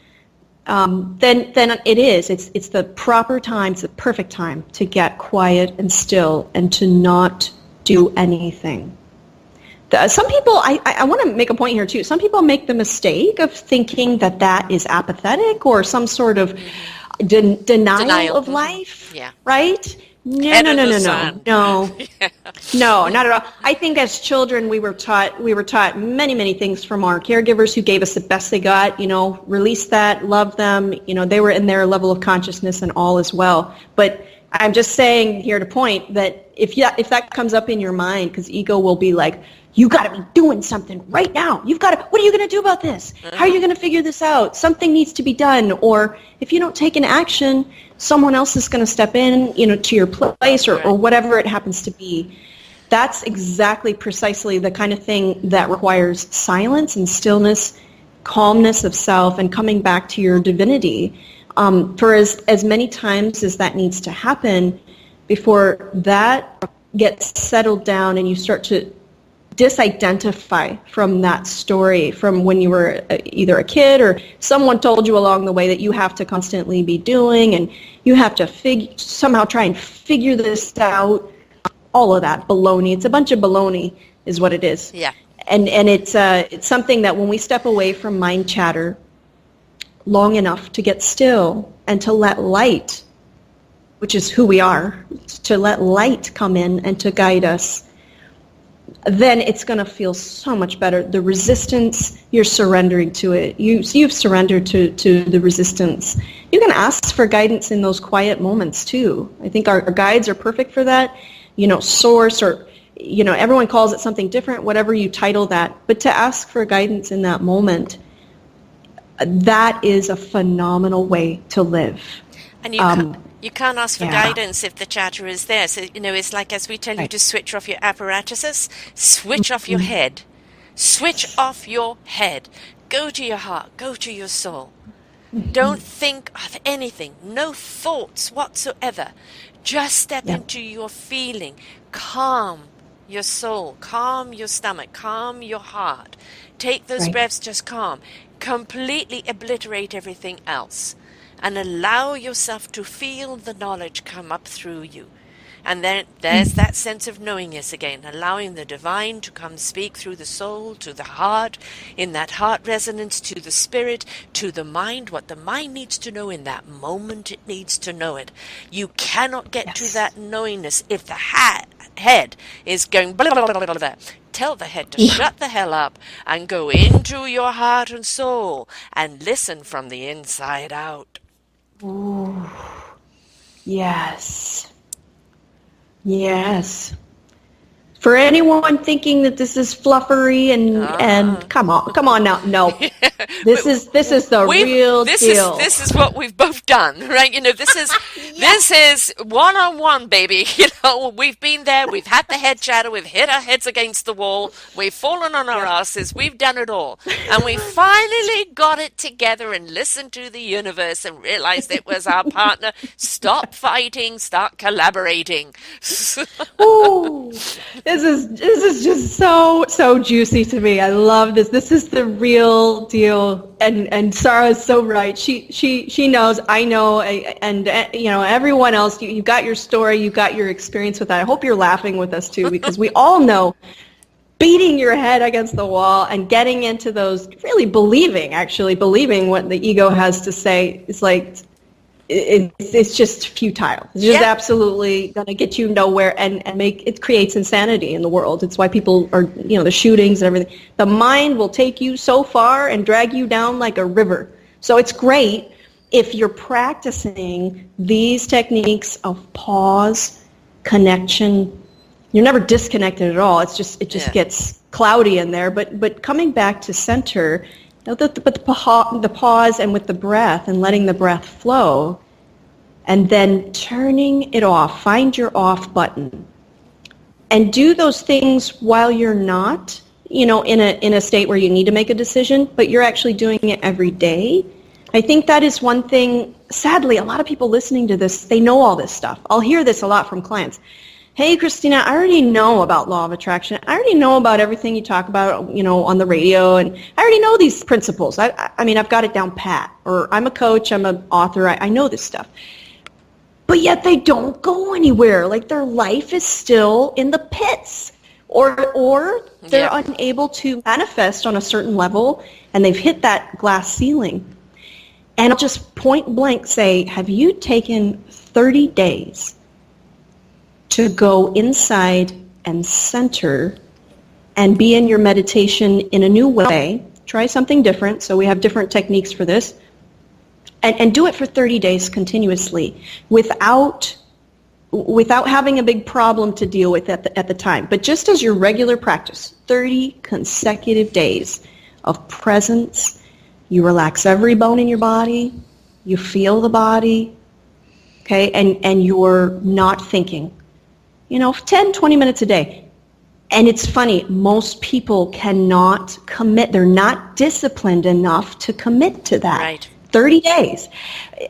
Then it's the proper time, it's the perfect time to get quiet and still and to not do anything. Some people, I want to make a point here too. Some people make the mistake of thinking that is apathetic or some sort of denial of life, right? No, Yeah. No, not at all. I think as children we were taught many, many things from our caregivers who gave us the best they got. Release that, love them. They were in their level of consciousness and all as well. But I'm just saying here to point that if that comes up in your mind, because ego will be like, you got to be doing something right now. What are you going to do about this? How are you going to figure this out? Something needs to be done. Or if you don't take an action, someone else is going to step in, to your place or whatever it happens to be. That's exactly precisely the kind of thing that requires silence and stillness, calmness of self, and coming back to your divinity. For as many times as that needs to happen, before that gets settled down and you start to disidentify from that story from when you were either a kid or someone told you along the way that you have to constantly be doing and you have to somehow try and figure this out. All of that baloney. It's a bunch of baloney is what it is. Yeah. And it's something that when we step away from mind chatter long enough to get still and to let light, which is who we are, to let light come in and to guide us, then it's going to feel so much better. The resistance, you're surrendering to it. You've surrendered to the resistance. You can ask for guidance in those quiet moments too. I think our guides are perfect for that. Source or, everyone calls it something different, whatever you title that. But to ask for guidance in that moment, that is a phenomenal way to live. And you can't ask for guidance if the chatter is there. So, it's like as we tell you to switch off your apparatuses, switch off your head. Switch off your head. Go to your heart. Go to your soul. Don't think of anything, no thoughts whatsoever. Just step Yeah. into your feeling. Calm your soul, calm your stomach, calm your heart. Take those Right. breaths, just calm. Completely obliterate everything else and allow yourself to feel the knowledge come up through you. And then there's that sense of knowingness again, allowing the divine to come speak through the soul, to the heart, in that heart resonance, to the spirit, to the mind, what the mind needs to know in that moment it needs to know it. You cannot get to Yes. that knowingness if the head is going blah, blah, blah, blah, blah. Tell the head to shut the hell up and go into your heart and soul and listen from the inside out. Ooh, yes. Yes. For anyone thinking that this is fluffery and Uh-uh. come on now. No. This is the We've real deal. this is what we've both done, right? This Yes. is one-on-one, baby. We've been there, we've had the head chatter, we've hit our heads against the wall, we've fallen on our Yep. asses, we've done it all. And we finally got it together and listened to the universe and realized it was our partner. Stop fighting, start collaborating. Ooh, this is just so juicy to me. I love this. This is the real deal. And Sarah's so right. She knows. I know. And everyone else. You got your story. You got your experience with that. I hope you're laughing with us too, because we all know beating your head against the wall and getting into those really actually believing what the ego has to say is like it's just futile. It's just Yeah, absolutely going to get you nowhere and make it creates insanity in the world. It's why people are, the shootings and everything. The mind will take you so far and drag you down like a river. So it's great if you're practicing these techniques of pause, connection. You're never disconnected at all. It just yeah. gets cloudy in there. But coming back to center, the pause and with the breath and letting the breath flow, and then turning it off. Find your off button, and do those things while you're not, in a state where you need to make a decision, but you're actually doing it every day. I think that is one thing. Sadly, a lot of people listening to this, they know all this stuff. I'll hear this a lot from clients. Hey, Christina, I already know about law of attraction. I already know about everything you talk about, on the radio, and I already know these principles. I mean, I've got it down pat. Or I'm a coach, I'm an author, I know this stuff. But yet they don't go anywhere. Like their life is still in the pits. Or they're Yeah. unable to manifest on a certain level, and they've hit that glass ceiling. And I'll just point blank say, have you taken 30 days to go inside and center and be in your meditation in a new way? Try something different. So we have different techniques for this. And do it for 30 days continuously without having a big problem to deal with at the time. But just as your regular practice, 30 consecutive days of presence. You relax every bone in your body. You feel the body. Okay? And you're not thinking. 10, 20 minutes a day. And it's funny, most people cannot commit. They're not disciplined enough to commit to that. Right. 30 days.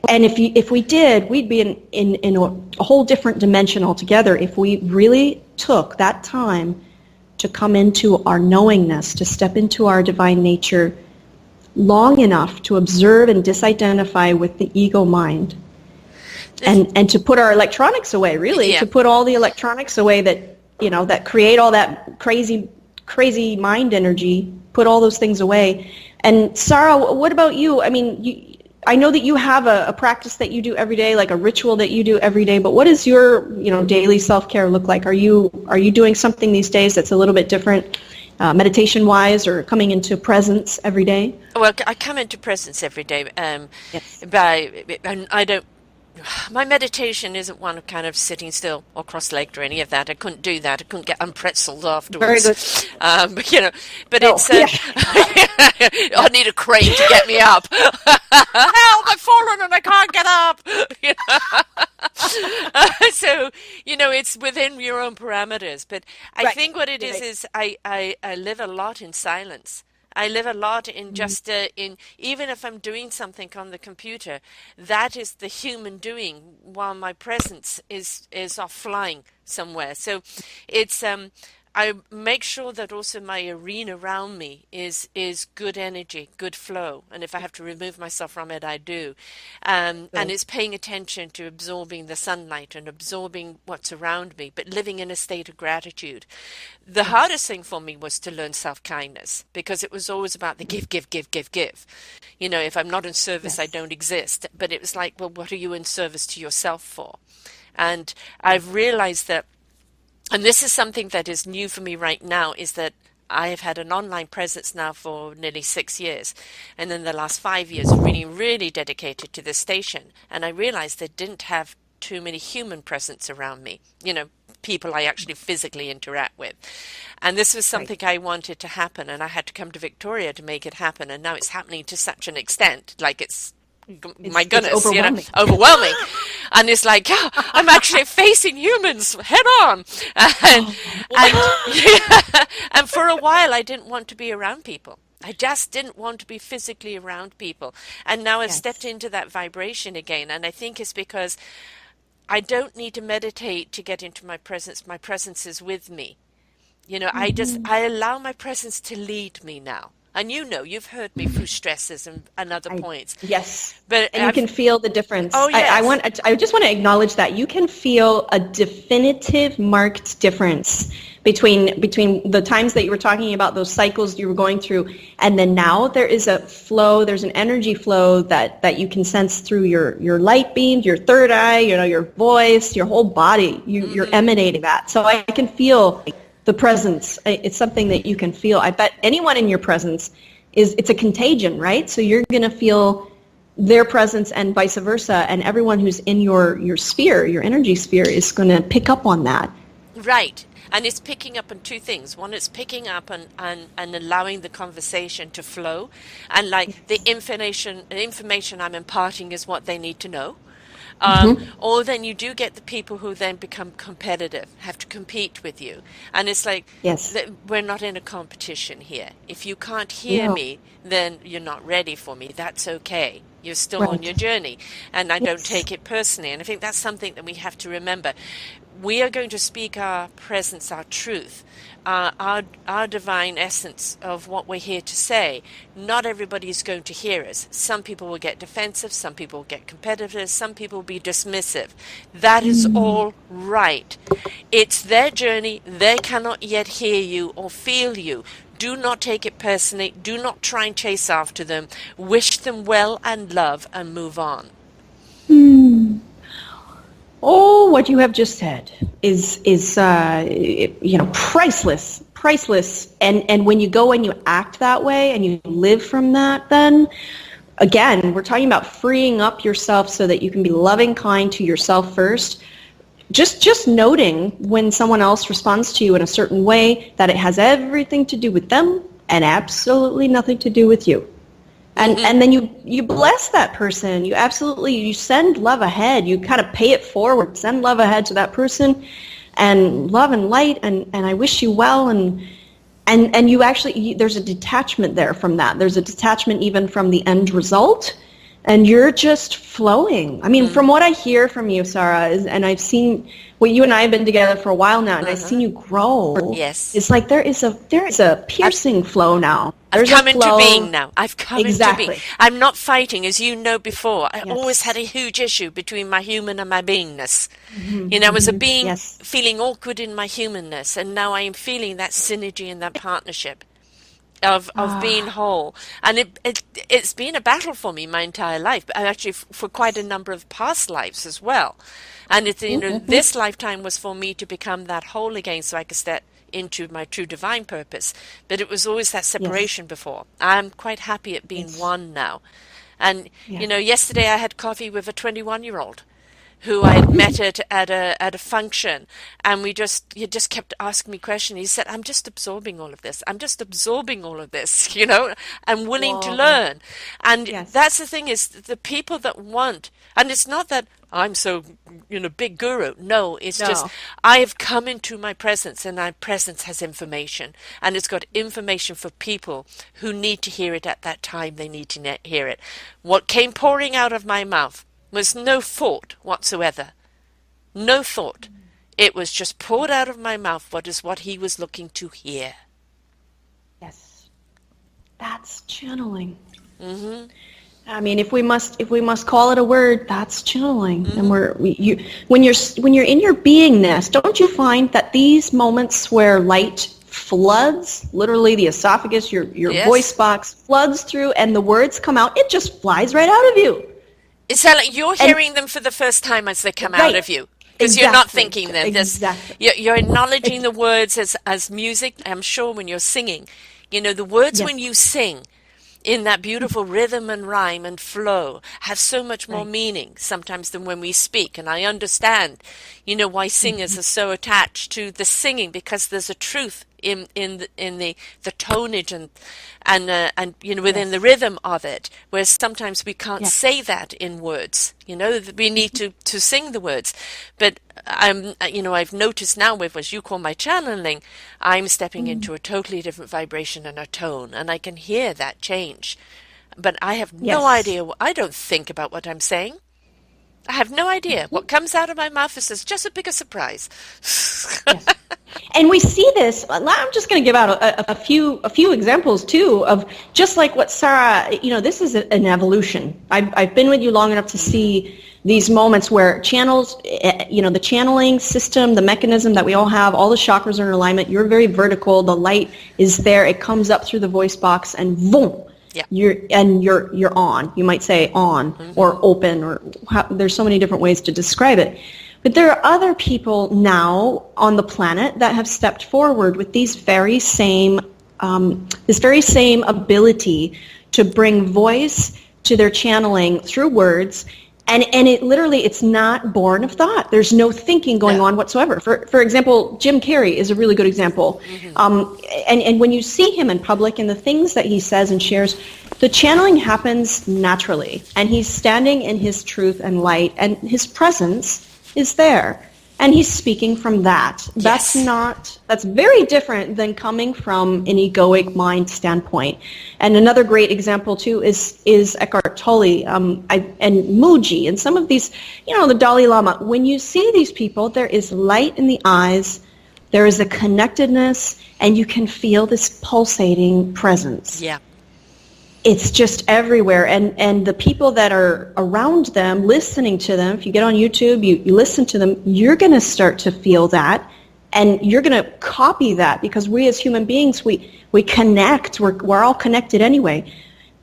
And if we did, we'd be in a whole different dimension altogether if we really took that time to come into our knowingness, to step into our divine nature long enough to observe and disidentify with the ego mind. And to put our electronics away, really, Yeah. to put all the electronics away that create all that crazy mind energy, put all those things away. And Sarah, what about you? I mean, I know that you have a practice that you do every day, like a ritual that you do every day, but what does your, daily self-care look like? Are you doing something these days that's a little bit different, meditation-wise, or coming into presence every day? Well, I come into presence every day, Yes. and I don't. My meditation isn't one of kind of sitting still or cross-legged or any of that. I couldn't do that. I couldn't get unpretzeled Very good. afterwards. But No. it's Yeah. I need a crane to get me up. Help! I've fallen and I can't get up. So it's within your own parameters. But I Right. think what it Right. is I live a lot in silence. I live a lot in just in even if I'm doing something on the computer, that is the human doing while my presence is off flying somewhere. So it's I make sure that also my arena around me is good energy, good flow, and if I have to remove myself from it, I do. And Good. it's paying attention to absorbing the sunlight and absorbing what's around me, but living in a state of gratitude. The Yes. hardest thing for me was to learn self-kindness because it was always about the give, give, give, give, give. You know, if I'm not in service, I Yes. don't exist. But it was like, well, what are you in service to yourself for? And Yes. I've realized that, and this is something that is new for me right now, is that I have had an online presence now for nearly 6 years. And then the last 5 years, really, really dedicated to this station. And I realized they didn't have too many human presence around me, you know, people I actually physically interact with. And this was Right. something I wanted to happen. And I had to come to Victoria to make it happen. And now it's happening to such an extent, like it's my It's goodness, you know, overwhelming. overwhelming. And it's like, yeah, I'm actually facing humans head on. And, and, yeah, and for a while, I didn't want to be around people. I just didn't want to be physically around people. And now I've stepped Yes. into that vibration again. And I think it's because I don't need to meditate to get into my presence. My presence is with me. You know, Hmm. I allow my presence to lead me now. And you know, you've heard me through stresses and other I points. yes, But and you can feel the oh difference. yes. I just want to acknowledge that you can feel a definitive, marked difference between the times that you were talking about those cycles you were going through, and then now there is a flow. There's an energy flow that you can sense through your light beams, your third eye, you know, your voice, your whole body. You're Hmm. emanating that. So I can feel the presence. It's something that you can feel. I bet anyone in your presence it's a contagion, right? So you're going to feel their presence and vice versa, and everyone who's in your sphere, your energy sphere, is going to pick up on that. Right. And it's picking up on two things. One, it's picking up and allowing the conversation to flow. And like the information I'm imparting is what they need to know. Or then you do get the people who then become competitive, have to compete with you. And it's like, Yes. we're not in a competition here. If you can't hear No. me, then you're not ready for me. That's okay. You're still on Right. your journey. And I don't Yes. take it personally. And I think that's something that we have to remember. We are going to speak our presence, our truth, our divine essence of what we're here to say. Not everybody is going to hear us. Some people will get defensive, some people will get competitive, some people will be dismissive. That is all right. It's their journey. They cannot yet hear you or feel you. Do not take it personally. Do not try and chase after them. Wish them well and love and move on. Oh, what you have just said is priceless, priceless. And when you go and you act that way and you live from that, then again, we're talking about freeing up yourself so that you can be loving, kind to yourself first. Just noting when someone else responds to you in a certain way that it has everything to do with them and absolutely nothing to do with you. And then you bless that person. You send love ahead. You kind of pay it forward. Send love ahead to that person, and love and light. And I wish you well. And you actually there's a detachment there from that. There's a detachment even from the end result, and you're just flowing. I mean, from what I hear from you, Sarah, and I've seen well, you and I have been together for a while now, and I've seen you grow. Yes. It's like there is a piercing flow now. I've There's a come into being flow. now. I've come into being. Exactly. I'm not fighting, as you know before. I always had Yes. a huge issue between my human and my beingness. You know, I was a being Yes. feeling awkward in my humanness, and now I am feeling that synergy and that partnership of being Ah, whole. And it's been a battle for me my entire life, but actually for quite a number of past lives as well. And it's, you know, this lifetime was for me to become that whole again so I could step into my true divine purpose. But it was always that yes. separation before. I'm quite happy at being Yes. one now. And, you Yes. know, yesterday I had coffee with a 21-year-old. who I had met at a function, and he just kept asking me questions. He said, "I'm just absorbing all of this. I'm just absorbing all of this. I'm willing to Whoa. learn." And Yes. that's the thing is the people that want, and it's not that I'm so, big guru. No, it's just No. I have come into my presence, and my presence has information, and it's got information for people who need to hear it at that time. They need to hear it. What came pouring out of my mouth was no thought whatsoever. No thought. It was just poured out of my mouth what he was looking to hear. Yes. That's channeling. I mean, if we must call it a word, that's channeling. And when you're in your beingness, don't you find that these moments where light floods, literally the esophagus, your Yes. voice box floods through, and the words come out, it just flies right out of you. It's like you're And hearing them for the first time as they come out right, of you. Because you're not exactly, thinking them. exactly. You're acknowledging the words as music. I'm sure when you're singing, the words when Yes, you sing in that beautiful rhythm and rhyme and flow have so much more right. meaning sometimes than when we speak. And I understand, why singers are so attached to the singing, because there's a truth in the tonage and within the Yes, rhythm of it, whereas sometimes we can't yes. say that in words. That we need to sing the words. But I've noticed now with what you call my channeling, I'm stepping into a totally different vibration and a tone, and I can hear that change. But I have no Yes. idea. I don't think about what I'm saying. I have no idea. What comes out of my mouth is just a bigger surprise. Yes. And we see this. I'm just going to give out a few examples too of just like what Sarah. This is an evolution. I've been with you long enough to see these moments where channels. The channeling system, the mechanism that we all have, all the chakras are in alignment. You're very vertical. The light is there. It comes up through the voice box, and boom. Yeah. You're on. You might say on or open, or there's so many different ways to describe it. But there are other people now on the planet that have stepped forward with this very same ability to bring voice to their channeling through words. And it literally, it's not born of thought. There's no thinking going on whatsoever. For example, Jim Carrey is a really good example. And when you see him in public and the things that he says and shares, the channeling happens naturally. And he's standing in his truth and light, and his presence is there. And he's speaking from that. Yes. That's very different than coming from an egoic mind standpoint. And another great example too is Eckhart Tolle and Muji and some of these, the Dalai Lama. When you see these people, there is light in the eyes, there is a connectedness, and you can feel this pulsating presence. Yeah. It's just everywhere, and the people that are around them, listening to them, if you get on YouTube, you listen to them, you're going to start to feel that, and you're going to copy that, because we as human beings, we connect, we're all connected anyway.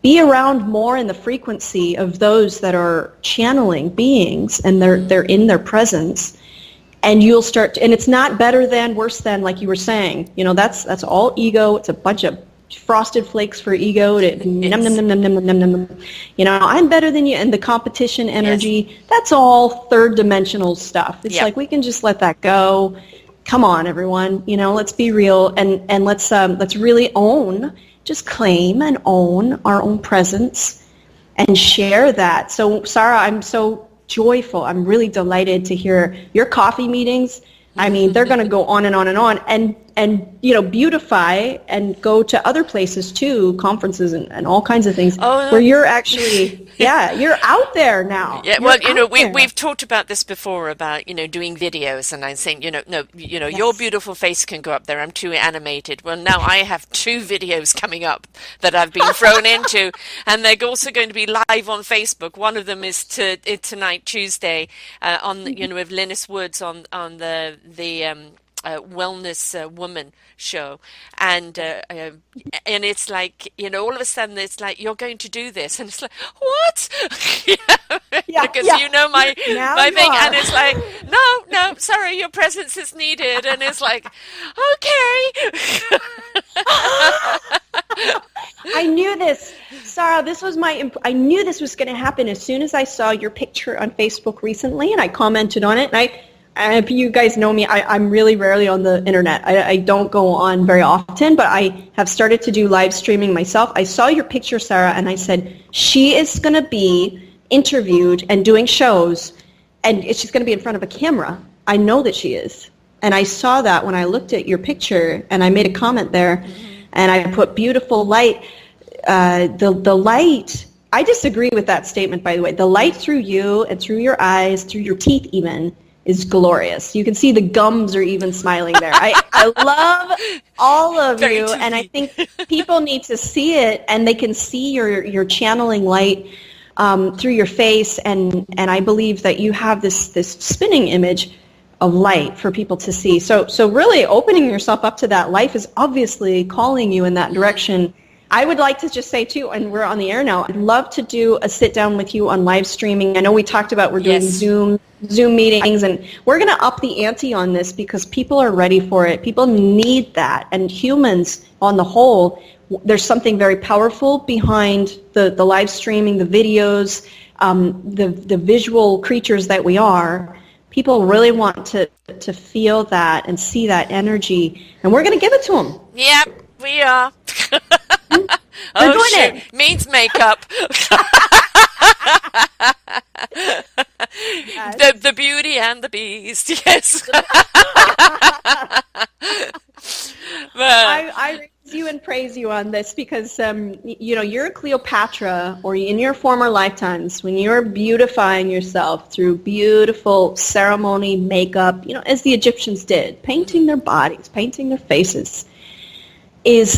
Be around more in the frequency of those that are channeling beings, and they're in their presence, and you'll start to, and it's not better than, worse than, like you were saying. That's all ego. It's a bunch of frosted flakes for ego to num num Yes. num num num num num num. I'm better than you, and the competition energy. Yes. That's all third dimensional stuff. It's Yeah. like we can just let that go. Come on, everyone. Let's be real, and let's really own, just claim and own our own presence and share that. So, Sarah, I'm so joyful. I'm really delighted to hear your coffee meetings. I mean, they're going to go on and on and on, and beautify and go to other places too, conferences and all kinds of things, Oh, where you're actually, you're out there now. yeah, You're well, out there. we've talked about this before about, doing videos, and I'm saying, no, your Yes. beautiful face can go up there. I'm too animated. Well, now I have 2 videos coming up that I've been thrown into, and they're also going to be live on Facebook. One of them is tonight, Tuesday, with Linus Woods on the wellness woman show, and it's like, all of a sudden it's like, you're going to do this, and it's like, what? Yeah, Because yeah. my Now my you thing, are. and it's like, no, sorry, your presence is needed, and it's like, okay. I knew this. Sarah, I knew this was going to happen as soon as I saw your picture on Facebook recently, and I commented on it. And if you guys know me, I'm really rarely on the internet. I don't go on very often, but I have started to do live streaming myself. I saw your picture, Sarah, and I said, she is going to be interviewed and doing shows, and she's going to be in front of a camera. I know that she is. And I saw that when I looked at your picture, and I made a comment there, and I put beautiful light. The light, I disagree with that statement, by the way. The light through you and through your eyes, through your teeth even, is glorious. You can see the gums are even smiling there. I love all of you, and I think people need to see it, and they can see your channeling light through your face, and I believe that you have this spinning image of light for people to see. So really opening yourself up to that. Life is obviously calling you in that direction. I would like to just say too, and we're on the air now, I'd love to do a sit down with you on live streaming. I know we talked about we're doing Zoom meetings, and we're going to up the ante on this because people are ready for it. People need that, and humans on the whole, there's something very powerful behind the live streaming, the videos, the visual creatures that we are. People really want to feel that and see that energy, and we're going to give it to them. Yep, we are. We're doing it. Means makeup. Yes. The beauty and the beast, yes. I raise you and praise you on this because, you're a Cleopatra, or in your former lifetimes, when you're beautifying yourself through beautiful ceremony, makeup, as the Egyptians did, painting their bodies, painting their faces, is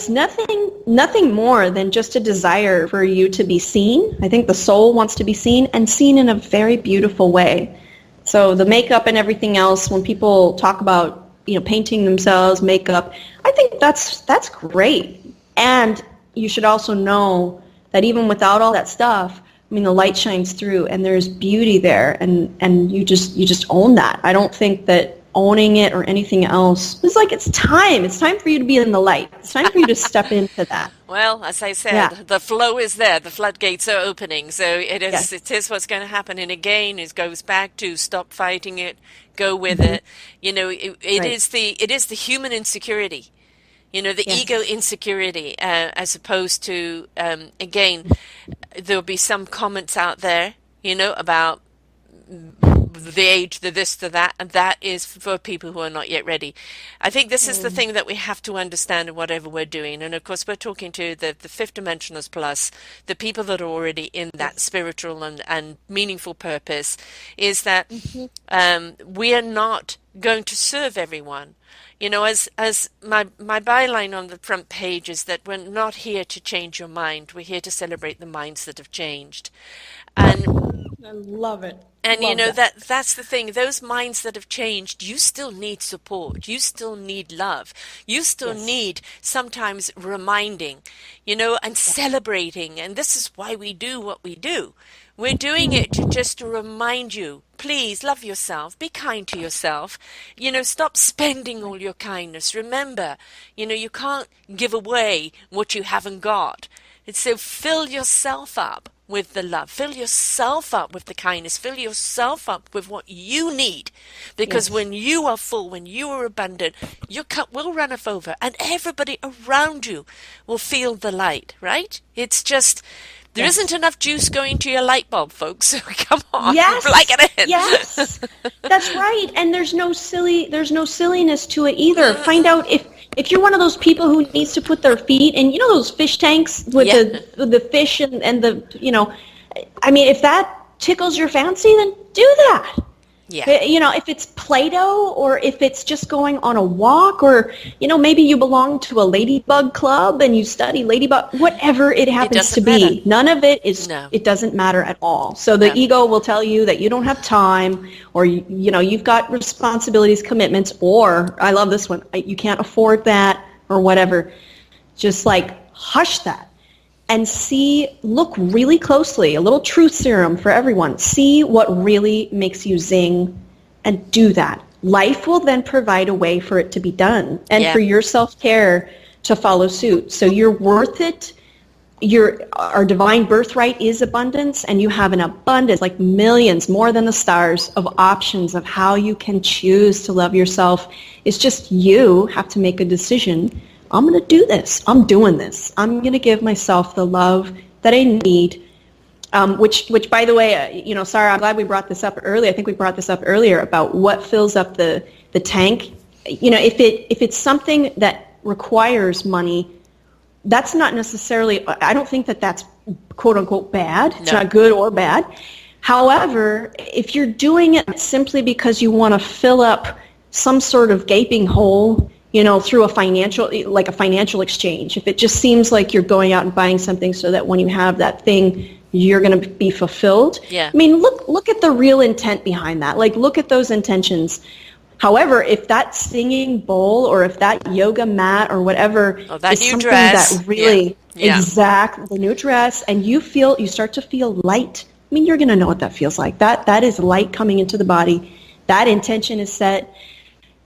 nothing more than just a desire for you to be seen. I think the soul wants to be seen, and seen in a very beautiful way. So the makeup and everything else, when people talk about painting themselves, makeup, I think that's great. And you should also know that even without all that stuff, the light shines through, and there's beauty there, and you just own that. I don't think that owning it or anything else, it's time for you to be in the light. It's time for you to step into that. Well, as I said, the flow is there, the floodgates are opening, so it is what's going to happen. And again, it goes back to stop fighting it, go with it. It is the human insecurity, the ego insecurity, as opposed to, again, there'll be some comments out there, about the age, the this, the that, and that is for people who are not yet ready. I think this is the thing that we have to understand in whatever we're doing. And of course, we're talking to the fifth dimensionals plus, the people that are already in that spiritual and meaningful purpose, is that we are not going to serve everyone. As my byline on the front page is that we're not here to change your mind. We're here to celebrate the minds that have changed. And I love it. And that's the thing. Those minds that have changed, you still need support. You still need love. You still need sometimes reminding, and celebrating. And this is why we do what we do. We're doing it to remind you, please love yourself, be kind to yourself, stop spending all your kindness. Remember, you can't give away what you haven't got. So fill yourself up with the love. Fill yourself up with the kindness. Fill yourself up with what you need. Because when you are full, when you are abundant, your cup will run over, and everybody around you will feel the light, right? It's just, there isn't enough juice going to your light bulb, folks. So come on, plug it in. Yes, that's right. And there's no silliness to it either. Find out if you're one of those people who needs to put their feet in, those fish tanks with the fish and the, if that tickles your fancy, then do that. Yeah. If it's Play-Doh, or if it's just going on a walk, or, maybe you belong to a ladybug club and you study ladybug, whatever it happens to be. Matter. None of it is, it doesn't matter at all. So the ego will tell you that you don't have time, or, you've got responsibilities, commitments, or, I love this one, you can't afford that, or whatever. Just hush that. And look really closely, a little truth serum for everyone. See what really makes you zing, and do that. Life will then provide a way for it to be done. And for your self-care, to follow suit. So you're worth it. Our divine birthright is abundance, and you have an abundance, like millions, more than the stars, of options of how you can choose to love yourself. It's just you have to make a decision. I'm going to do this. I'm doing this. I'm going to give myself the love that I need. Which, by the way, Sarah, I'm glad we brought this up earlier. I think we brought this up earlier about what fills up the tank. If it's something that requires money, that's not necessarily, I don't think that's quote unquote bad. It's not good or bad. However, if you're doing it simply because you want to fill up some sort of gaping hole, through a financial exchange, if it just seems like you're going out and buying something so that when you have that thing, you're going to be fulfilled. Yeah. I mean, look at the real intent behind that. Like, look at those intentions. However, if that singing bowl or if that yoga mat or whatever is something that really the new dress, and you start to feel light. I mean, you're going to know what that feels like. That is light coming into the body. That intention is set.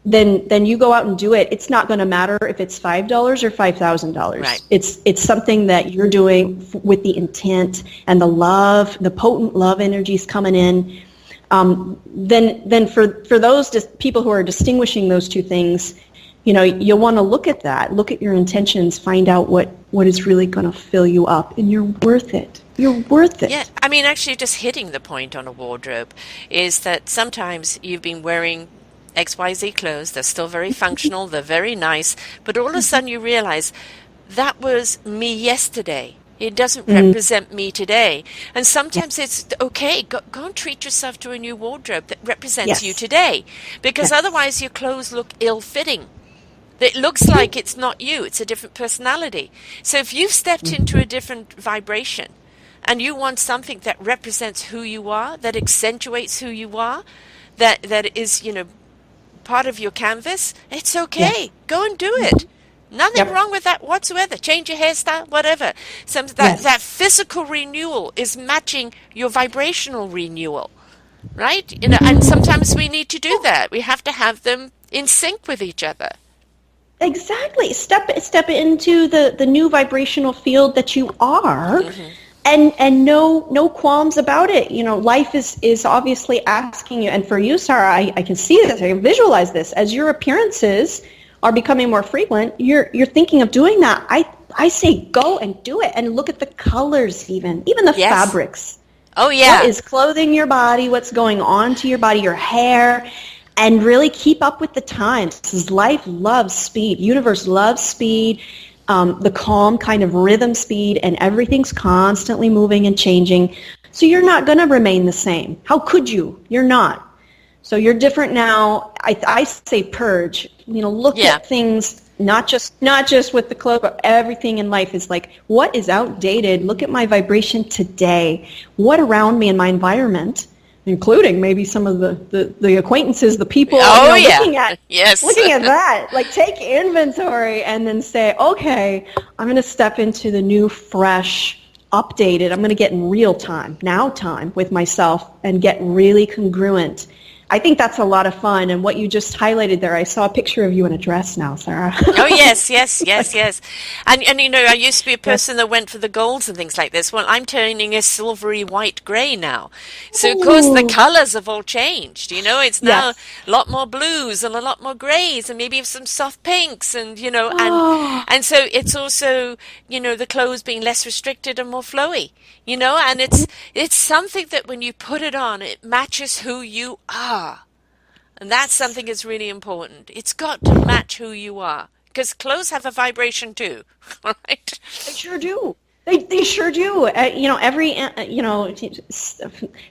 Then you go out and do it. It's not going to matter if it's $5 or $5,000. Right. It's something that you're doing with the intent and the love, the potent love energies coming in. Then for those people who are distinguishing those two things, you'll want to look at that, look at your intentions, find out what is really going to fill you up, and you're worth it. You're worth it. Yeah, I mean, actually just hitting the point on a wardrobe is that sometimes you've been wearing XYZ clothes, they're still very functional, they're very nice, but all of a sudden you realize that was me yesterday. It doesn't represent me today. And sometimes it's okay, go and treat yourself to a new wardrobe that represents you today. Because otherwise your clothes look ill-fitting. It looks like it's not you, it's a different personality. So if you've stepped into a different vibration and you want something that represents who you are, that accentuates who you are, that is, part of your canvas, it's okay. Go and do it. Nothing wrong with that whatsoever. Change your hairstyle, whatever. That physical renewal is matching your vibrational renewal, right? And sometimes we need to do that. We have to have them in sync with each other. Exactly. Step into the new vibrational field that you are. And no qualms about it. Life is obviously asking you, and for you, Sarah, I can see this, I can visualize this. As your appearances are becoming more frequent, you're thinking of doing that. I say go and do it, and look at the colors, even the fabrics. Oh yeah. What is clothing your body? What's going on to your body, your hair, and really keep up with the times. Because life loves speed. Universe loves speed. The calm kind of rhythm speed, and everything's constantly moving and changing. So you're not going to remain the same. How could you? You're not. So you're different now. I say purge. Look at things, not just with the clothes, but everything in life is like, what is outdated? Look at my vibration today. What around me in my environment, including maybe some of the acquaintances, the people looking at that, like take inventory and then say, okay, I'm going to step into the new, fresh, updated, I'm going to get in real time, now time with myself and get really congruent. I think that's a lot of fun. And what you just highlighted there, I saw a picture of you in a dress now, Sarah. Oh, yes. And I used to be a person that went for the golds and things like this. Well, I'm turning a silvery white grey now. So, of course, the colours have all changed. It's now a lot more blues and a lot more greys and maybe some soft pinks and and so it's also, the clothes being less restricted and more flowy, and it's something that when you put it on, it matches who you are. And that's something that's really important. It's got to match who you are. Because clothes have a vibration too, right? They sure do. They sure do. Every,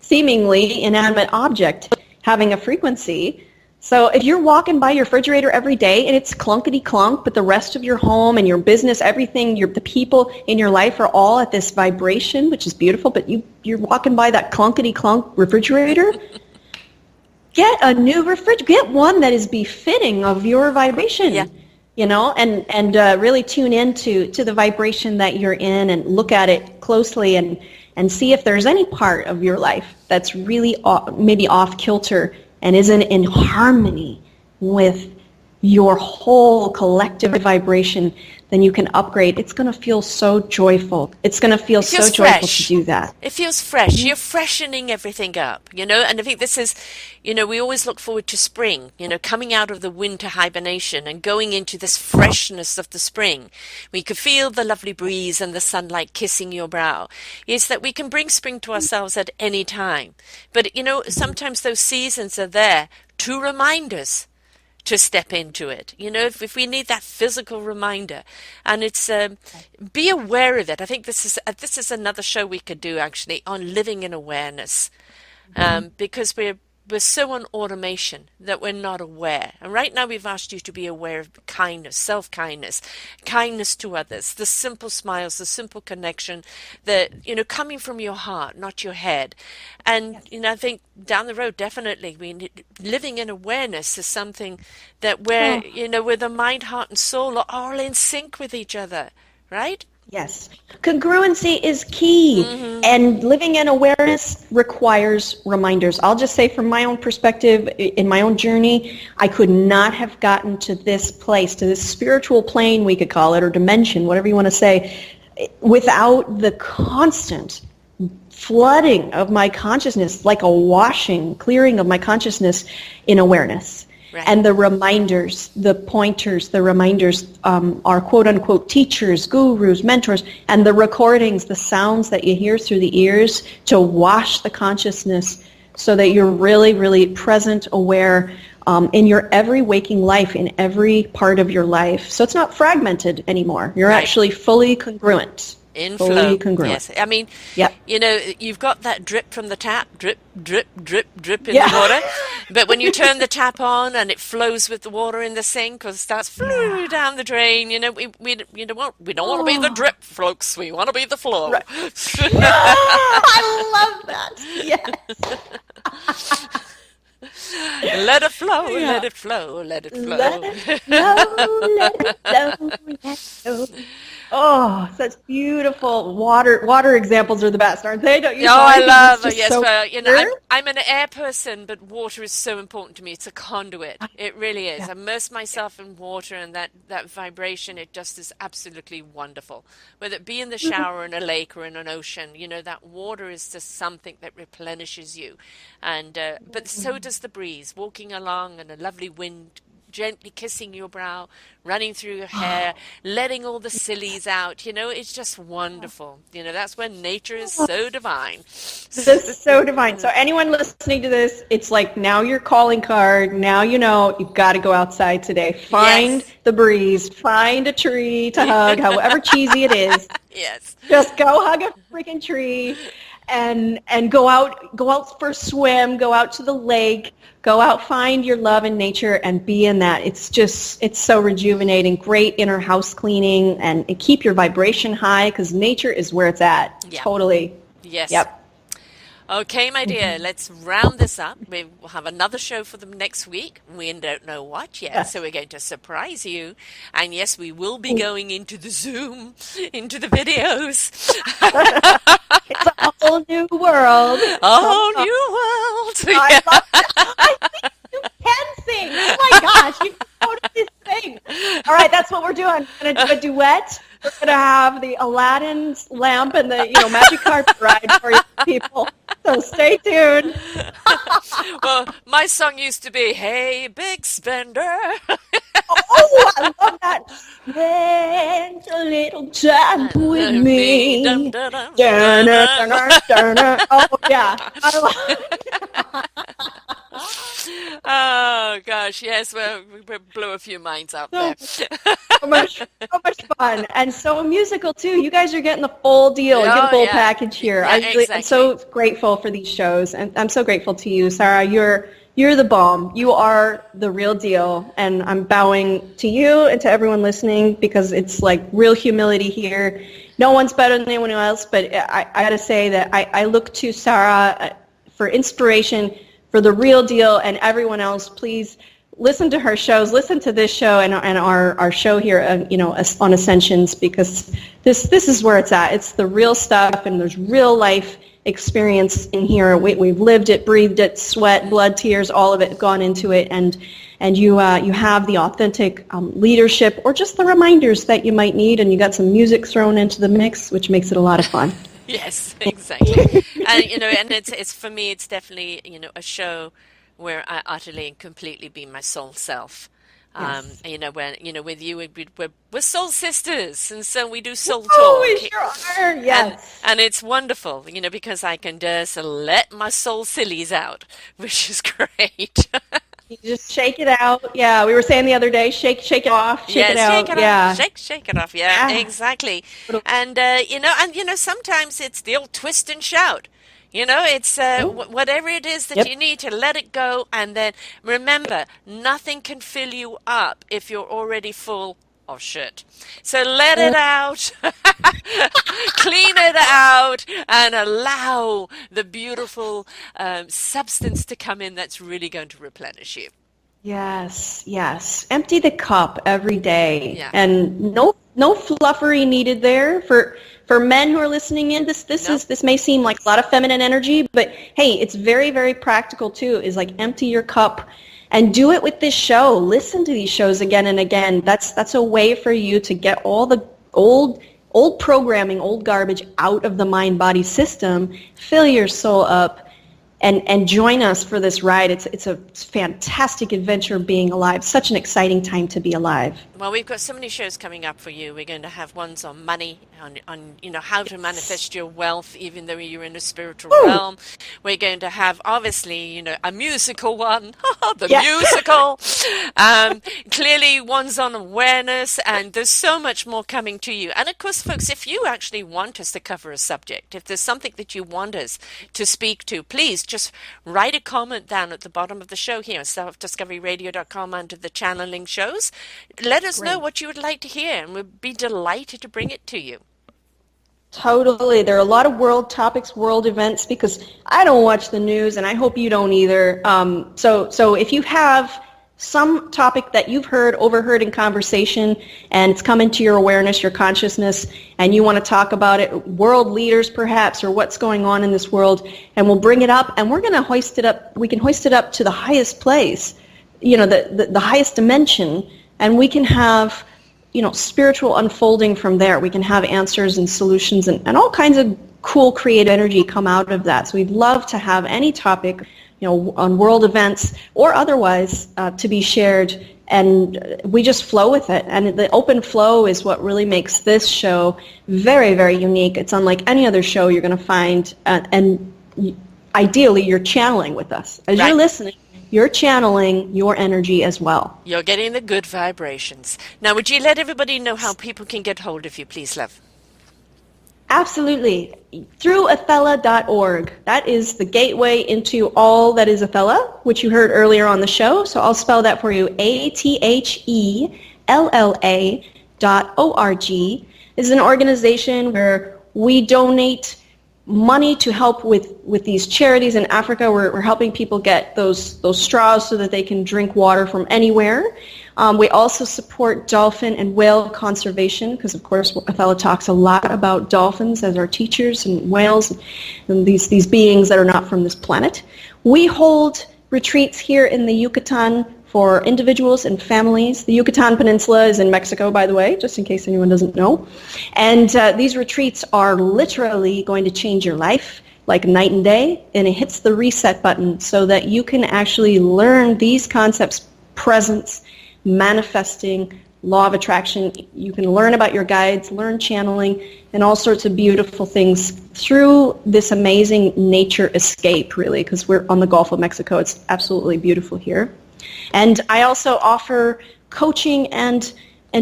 seemingly inanimate object having a frequency. So if you're walking by your refrigerator every day and it's clunkety clunk, but the rest of your home and your business, everything, the people in your life are all at this vibration, which is beautiful, but you're walking by that clunkety clunk refrigerator, get a new refrigerator. Get one that is befitting of your vibration. Yeah. And really tune into the vibration that you're in and look at it closely and see if there's any part of your life that's really maybe off kilter and isn't in harmony with your whole collective vibration, then you can upgrade. It's going to feel so joyful. It's going to feel It so feels joyful to fresh. do that. It feels fresh. You're freshening everything up, and I think this is, we always look forward to spring, coming out of the winter hibernation and going into this freshness of the spring. We could feel the lovely breeze and the sunlight kissing your brow. It's that we can bring spring to ourselves at any time. But, sometimes those seasons are there to remind us to step into it. If we need that physical reminder, and it's be aware of it. I think this is another show we could do actually on living in awareness, because we're so on automation that we're not aware. And right now we've asked you to be aware of kindness, self-kindness, kindness to others, the simple smiles, the simple connection, coming from your heart, not your head. And, I think down the road, definitely, living in awareness is something that where the mind, heart, and soul are all in sync with each other, right? Yes. Congruency is key. And living in awareness requires reminders. I'll just say from my own perspective, in my own journey, I could not have gotten to this place, to this spiritual plane, we could call it, or dimension, whatever you want to say, without the constant flooding of my consciousness, like a washing, clearing of my consciousness in awareness. Right. And the reminders, the pointers, the reminders are quote-unquote teachers, gurus, mentors, and the recordings, the sounds that you hear through the ears to wash the consciousness so that you're really, really present, aware in your every waking life, in every part of your life. So it's not fragmented anymore. You're actually fully congruent. In fully flow, congruent. yes. I mean, yep. You've got that drip from the tap, drip, drip, drip, drip in the water. But when you turn the tap on and it flows with the water in the sink, or it starts flowing down the drain, we don't want to be the drip, folks. We want to be the flow. Right. I love that. Yes. Let it flow, let it flow, let it flow. Let it flow, let it flow, let it flow. Oh, such beautiful water examples are the best, aren't they? Don't you? Oh, I love it. Yes, so well, I'm an air person, but water is so important to me. It's a conduit. It really is. I immerse myself in water, and that vibration, it just is absolutely wonderful. Whether it be in the shower, in a lake, or in an ocean, that water is just something that replenishes you. And but so does the breeze, walking along and a lovely wind gently kissing your brow, running through your hair, letting all the sillies out. It's just wonderful. That's when nature is so divine. This is so divine. So anyone listening to this, it's like now your calling card. Now you've got to go outside today. Find the breeze. Find a tree to hug, however cheesy it is. Yes. Just go hug a freaking tree. And go out for a swim, go out to the lake, go out, find your love in nature and be in that. It's so rejuvenating, great inner house cleaning, and keep your vibration high because nature is where it's at. Yep. Totally. Yes. Yep. Okay, my dear, let's round this up. We will have another show for them next week. We don't know what yet, so we're going to surprise you. And yes, we will be going into the Zoom, into the videos. It's a whole new world. A whole new world. I love it. I think you can sing. Oh my gosh, you can totally sing. All right, that's what we're doing. We're going to do a duet. We're going to have the Aladdin's lamp and the magic carpet ride for you people. So stay tuned. Well, my song used to be, "Hey, Big Spender." Oh, I love that. Spend a little time with me. Dun, dun, dun, dun, dun, dun, dun, dun. Oh, yeah. I love it. Oh, gosh, yes, well, we blew a few minds out there. So much fun. And so musical, too. You guys are getting the full deal. You get the full package here. Yeah, I'm so grateful for these shows. And I'm so grateful to you, Sarah. You're the bomb. You are the real deal. And I'm bowing to you and to everyone listening because it's like real humility here. No one's better than anyone else, but I got to say that I look to Sarah for inspiration, for the real deal, and everyone else, please listen to her shows, listen to this show and our show here, on Ascensions, because this is where it's at. It's the real stuff, and there's real life experience in here. We've lived it, breathed it, sweat, blood, tears, all of it gone into it, and you have the authentic leadership, or just the reminders that you might need, and you got some music thrown into the mix, which makes it a lot of fun. Yes, exactly. And and it's for me, it's definitely a show where I utterly and completely be my soul self. Yes. When with you, we're soul sisters, and so we do soul Oh, we talk. sure are. Yes. And it's wonderful, because I can just let my soul sillies out, which is great. You just shake it out. Yeah, we were saying the other day, shake it off, shake it Yes, shake out. it off, Yeah. shake it off. Yeah, Yeah. exactly. And sometimes it's the old twist and shout. It's Oh, whatever it is that yep. you need to let it go, and then remember, nothing can fill you up if you're already full of shit. So let it out, clean it out, and allow the beautiful substance to come in that's really going to replenish you. Yes, yes. Empty the cup every day, Yeah. and no fluffery needed there for men who are listening in. No. This may seem like a lot of feminine energy, but hey, it's very, very practical too. Is like empty your cup and do it with this show. Listen to these shows again and again. That's a way for you to get all the old programming, old garbage out of the mind body system. Fill your soul up. And join us for this ride. It's a fantastic adventure being alive. Such an exciting time to be alive. Well, we've got so many shows coming up for you. We're going to have ones on money, on how to manifest your wealth, even though you're in a spiritual Woo! realm. We're going to have, obviously, a musical one, the Yeah. musical. Clearly, ones on awareness, and there's so much more coming to you. And of course, folks, if you actually want us to cover a subject, if there's something that you want us to speak to, please just write a comment down at the bottom of the show here on selfdiscoveryradio.com under the channeling shows. Let us know Great. what you would like to hear, and we'll be delighted to bring it to you. Totally. There are a lot of world topics, world events, because I don't watch the news, and I hope you don't either. So if you have some topic that you've overheard in conversation, and it's come into your awareness, your consciousness, and you want to talk about it, world leaders perhaps, or what's going on in this world, and we'll bring it up, and we're going to hoist it up. We can hoist it up to the highest place, the highest dimension, and we can have spiritual unfolding from there. We can have answers and solutions and all kinds of cool creative energy come out of that. So we'd love to have any topic, on world events or otherwise, to be shared, and we just flow with it. And the open flow is what really makes this show very, very unique. It's unlike any other show you're going to find, and ideally you're channeling with us. As Right. you're listening, you're channeling your energy as well. You're getting the good vibrations. Now, would you let everybody know how people can get hold of you, please, love? Absolutely. Through Athella.org. That is the gateway into all that is Athella, which you heard earlier on the show. So I'll spell that for you. ATHELLA.org. This is an organization where we donate money to help with these charities in Africa. We're helping people get those straws so that they can drink water from anywhere. We also support dolphin and whale conservation because, of course, Athella talks a lot about dolphins as our teachers and whales and these beings that are not from this planet. We hold retreats here in the Yucatan for individuals and families. The Yucatan Peninsula is in Mexico, by the way, just in case anyone doesn't know. And these retreats are literally going to change your life like night and day, and it hits the reset button so that you can actually learn these concepts: presence, manifesting, law of attraction. You can learn about your guides, learn channeling, and all sorts of beautiful things through this amazing nature escape, really, because we're on the Gulf of Mexico. It's absolutely beautiful here. And I also offer coaching and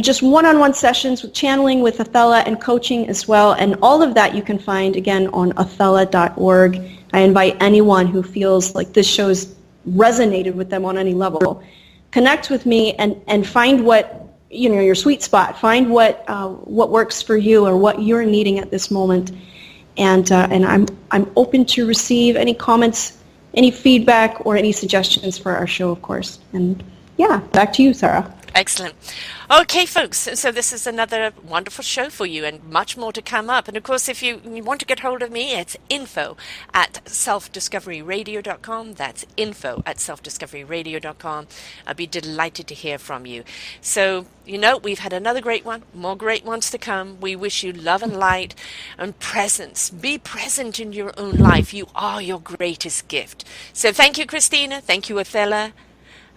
just one-on-one sessions with channeling with Athella and coaching as well. And all of that you can find, again, on Athella.org. I invite anyone who feels like this show has resonated with them on any level. Connect with me and find what, your sweet spot. Find what works for you or what you're needing at this moment. And I'm open to receive any comments, any feedback, or any suggestions for our show, of course. And yeah, back to you, Sarah. Excellent. Okay, folks, so this is another wonderful show for you and much more to come up. And of course, if you want to get hold of me, it's info@selfdiscoveryradio.com. That's info@selfdiscoveryradio.com. I'll be delighted to hear from you. So, we've had another great one, more great ones to come. We wish you love and light and presence. Be present in your own life. You are your greatest gift. So thank you, Christina. Thank you, Athella.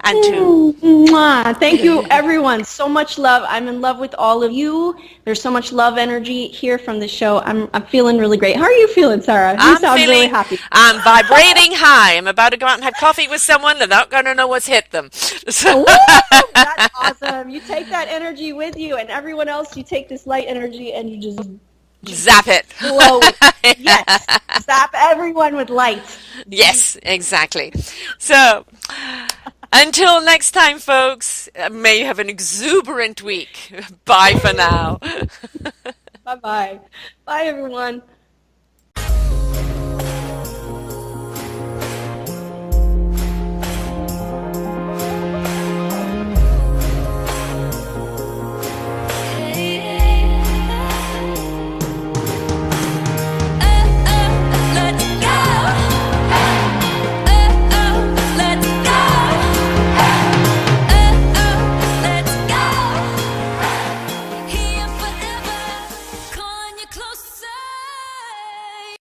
And to Mwah. Thank you, everyone. So much love. I'm in love with all of you. There's so much love energy here from the show. I'm feeling really great. How are you feeling, Sarah? You sound really happy. I'm vibrating high. I'm about to go out and have coffee with someone. They're not going to know what's hit them. Woo! That's awesome. You take that energy with you, and everyone else, you take this light energy and you just zap it. Glow it. Yes. Zap everyone with light. Yes, exactly. So, until next time, folks, may you have an exuberant week. Bye for now. Bye-bye. Bye, everyone.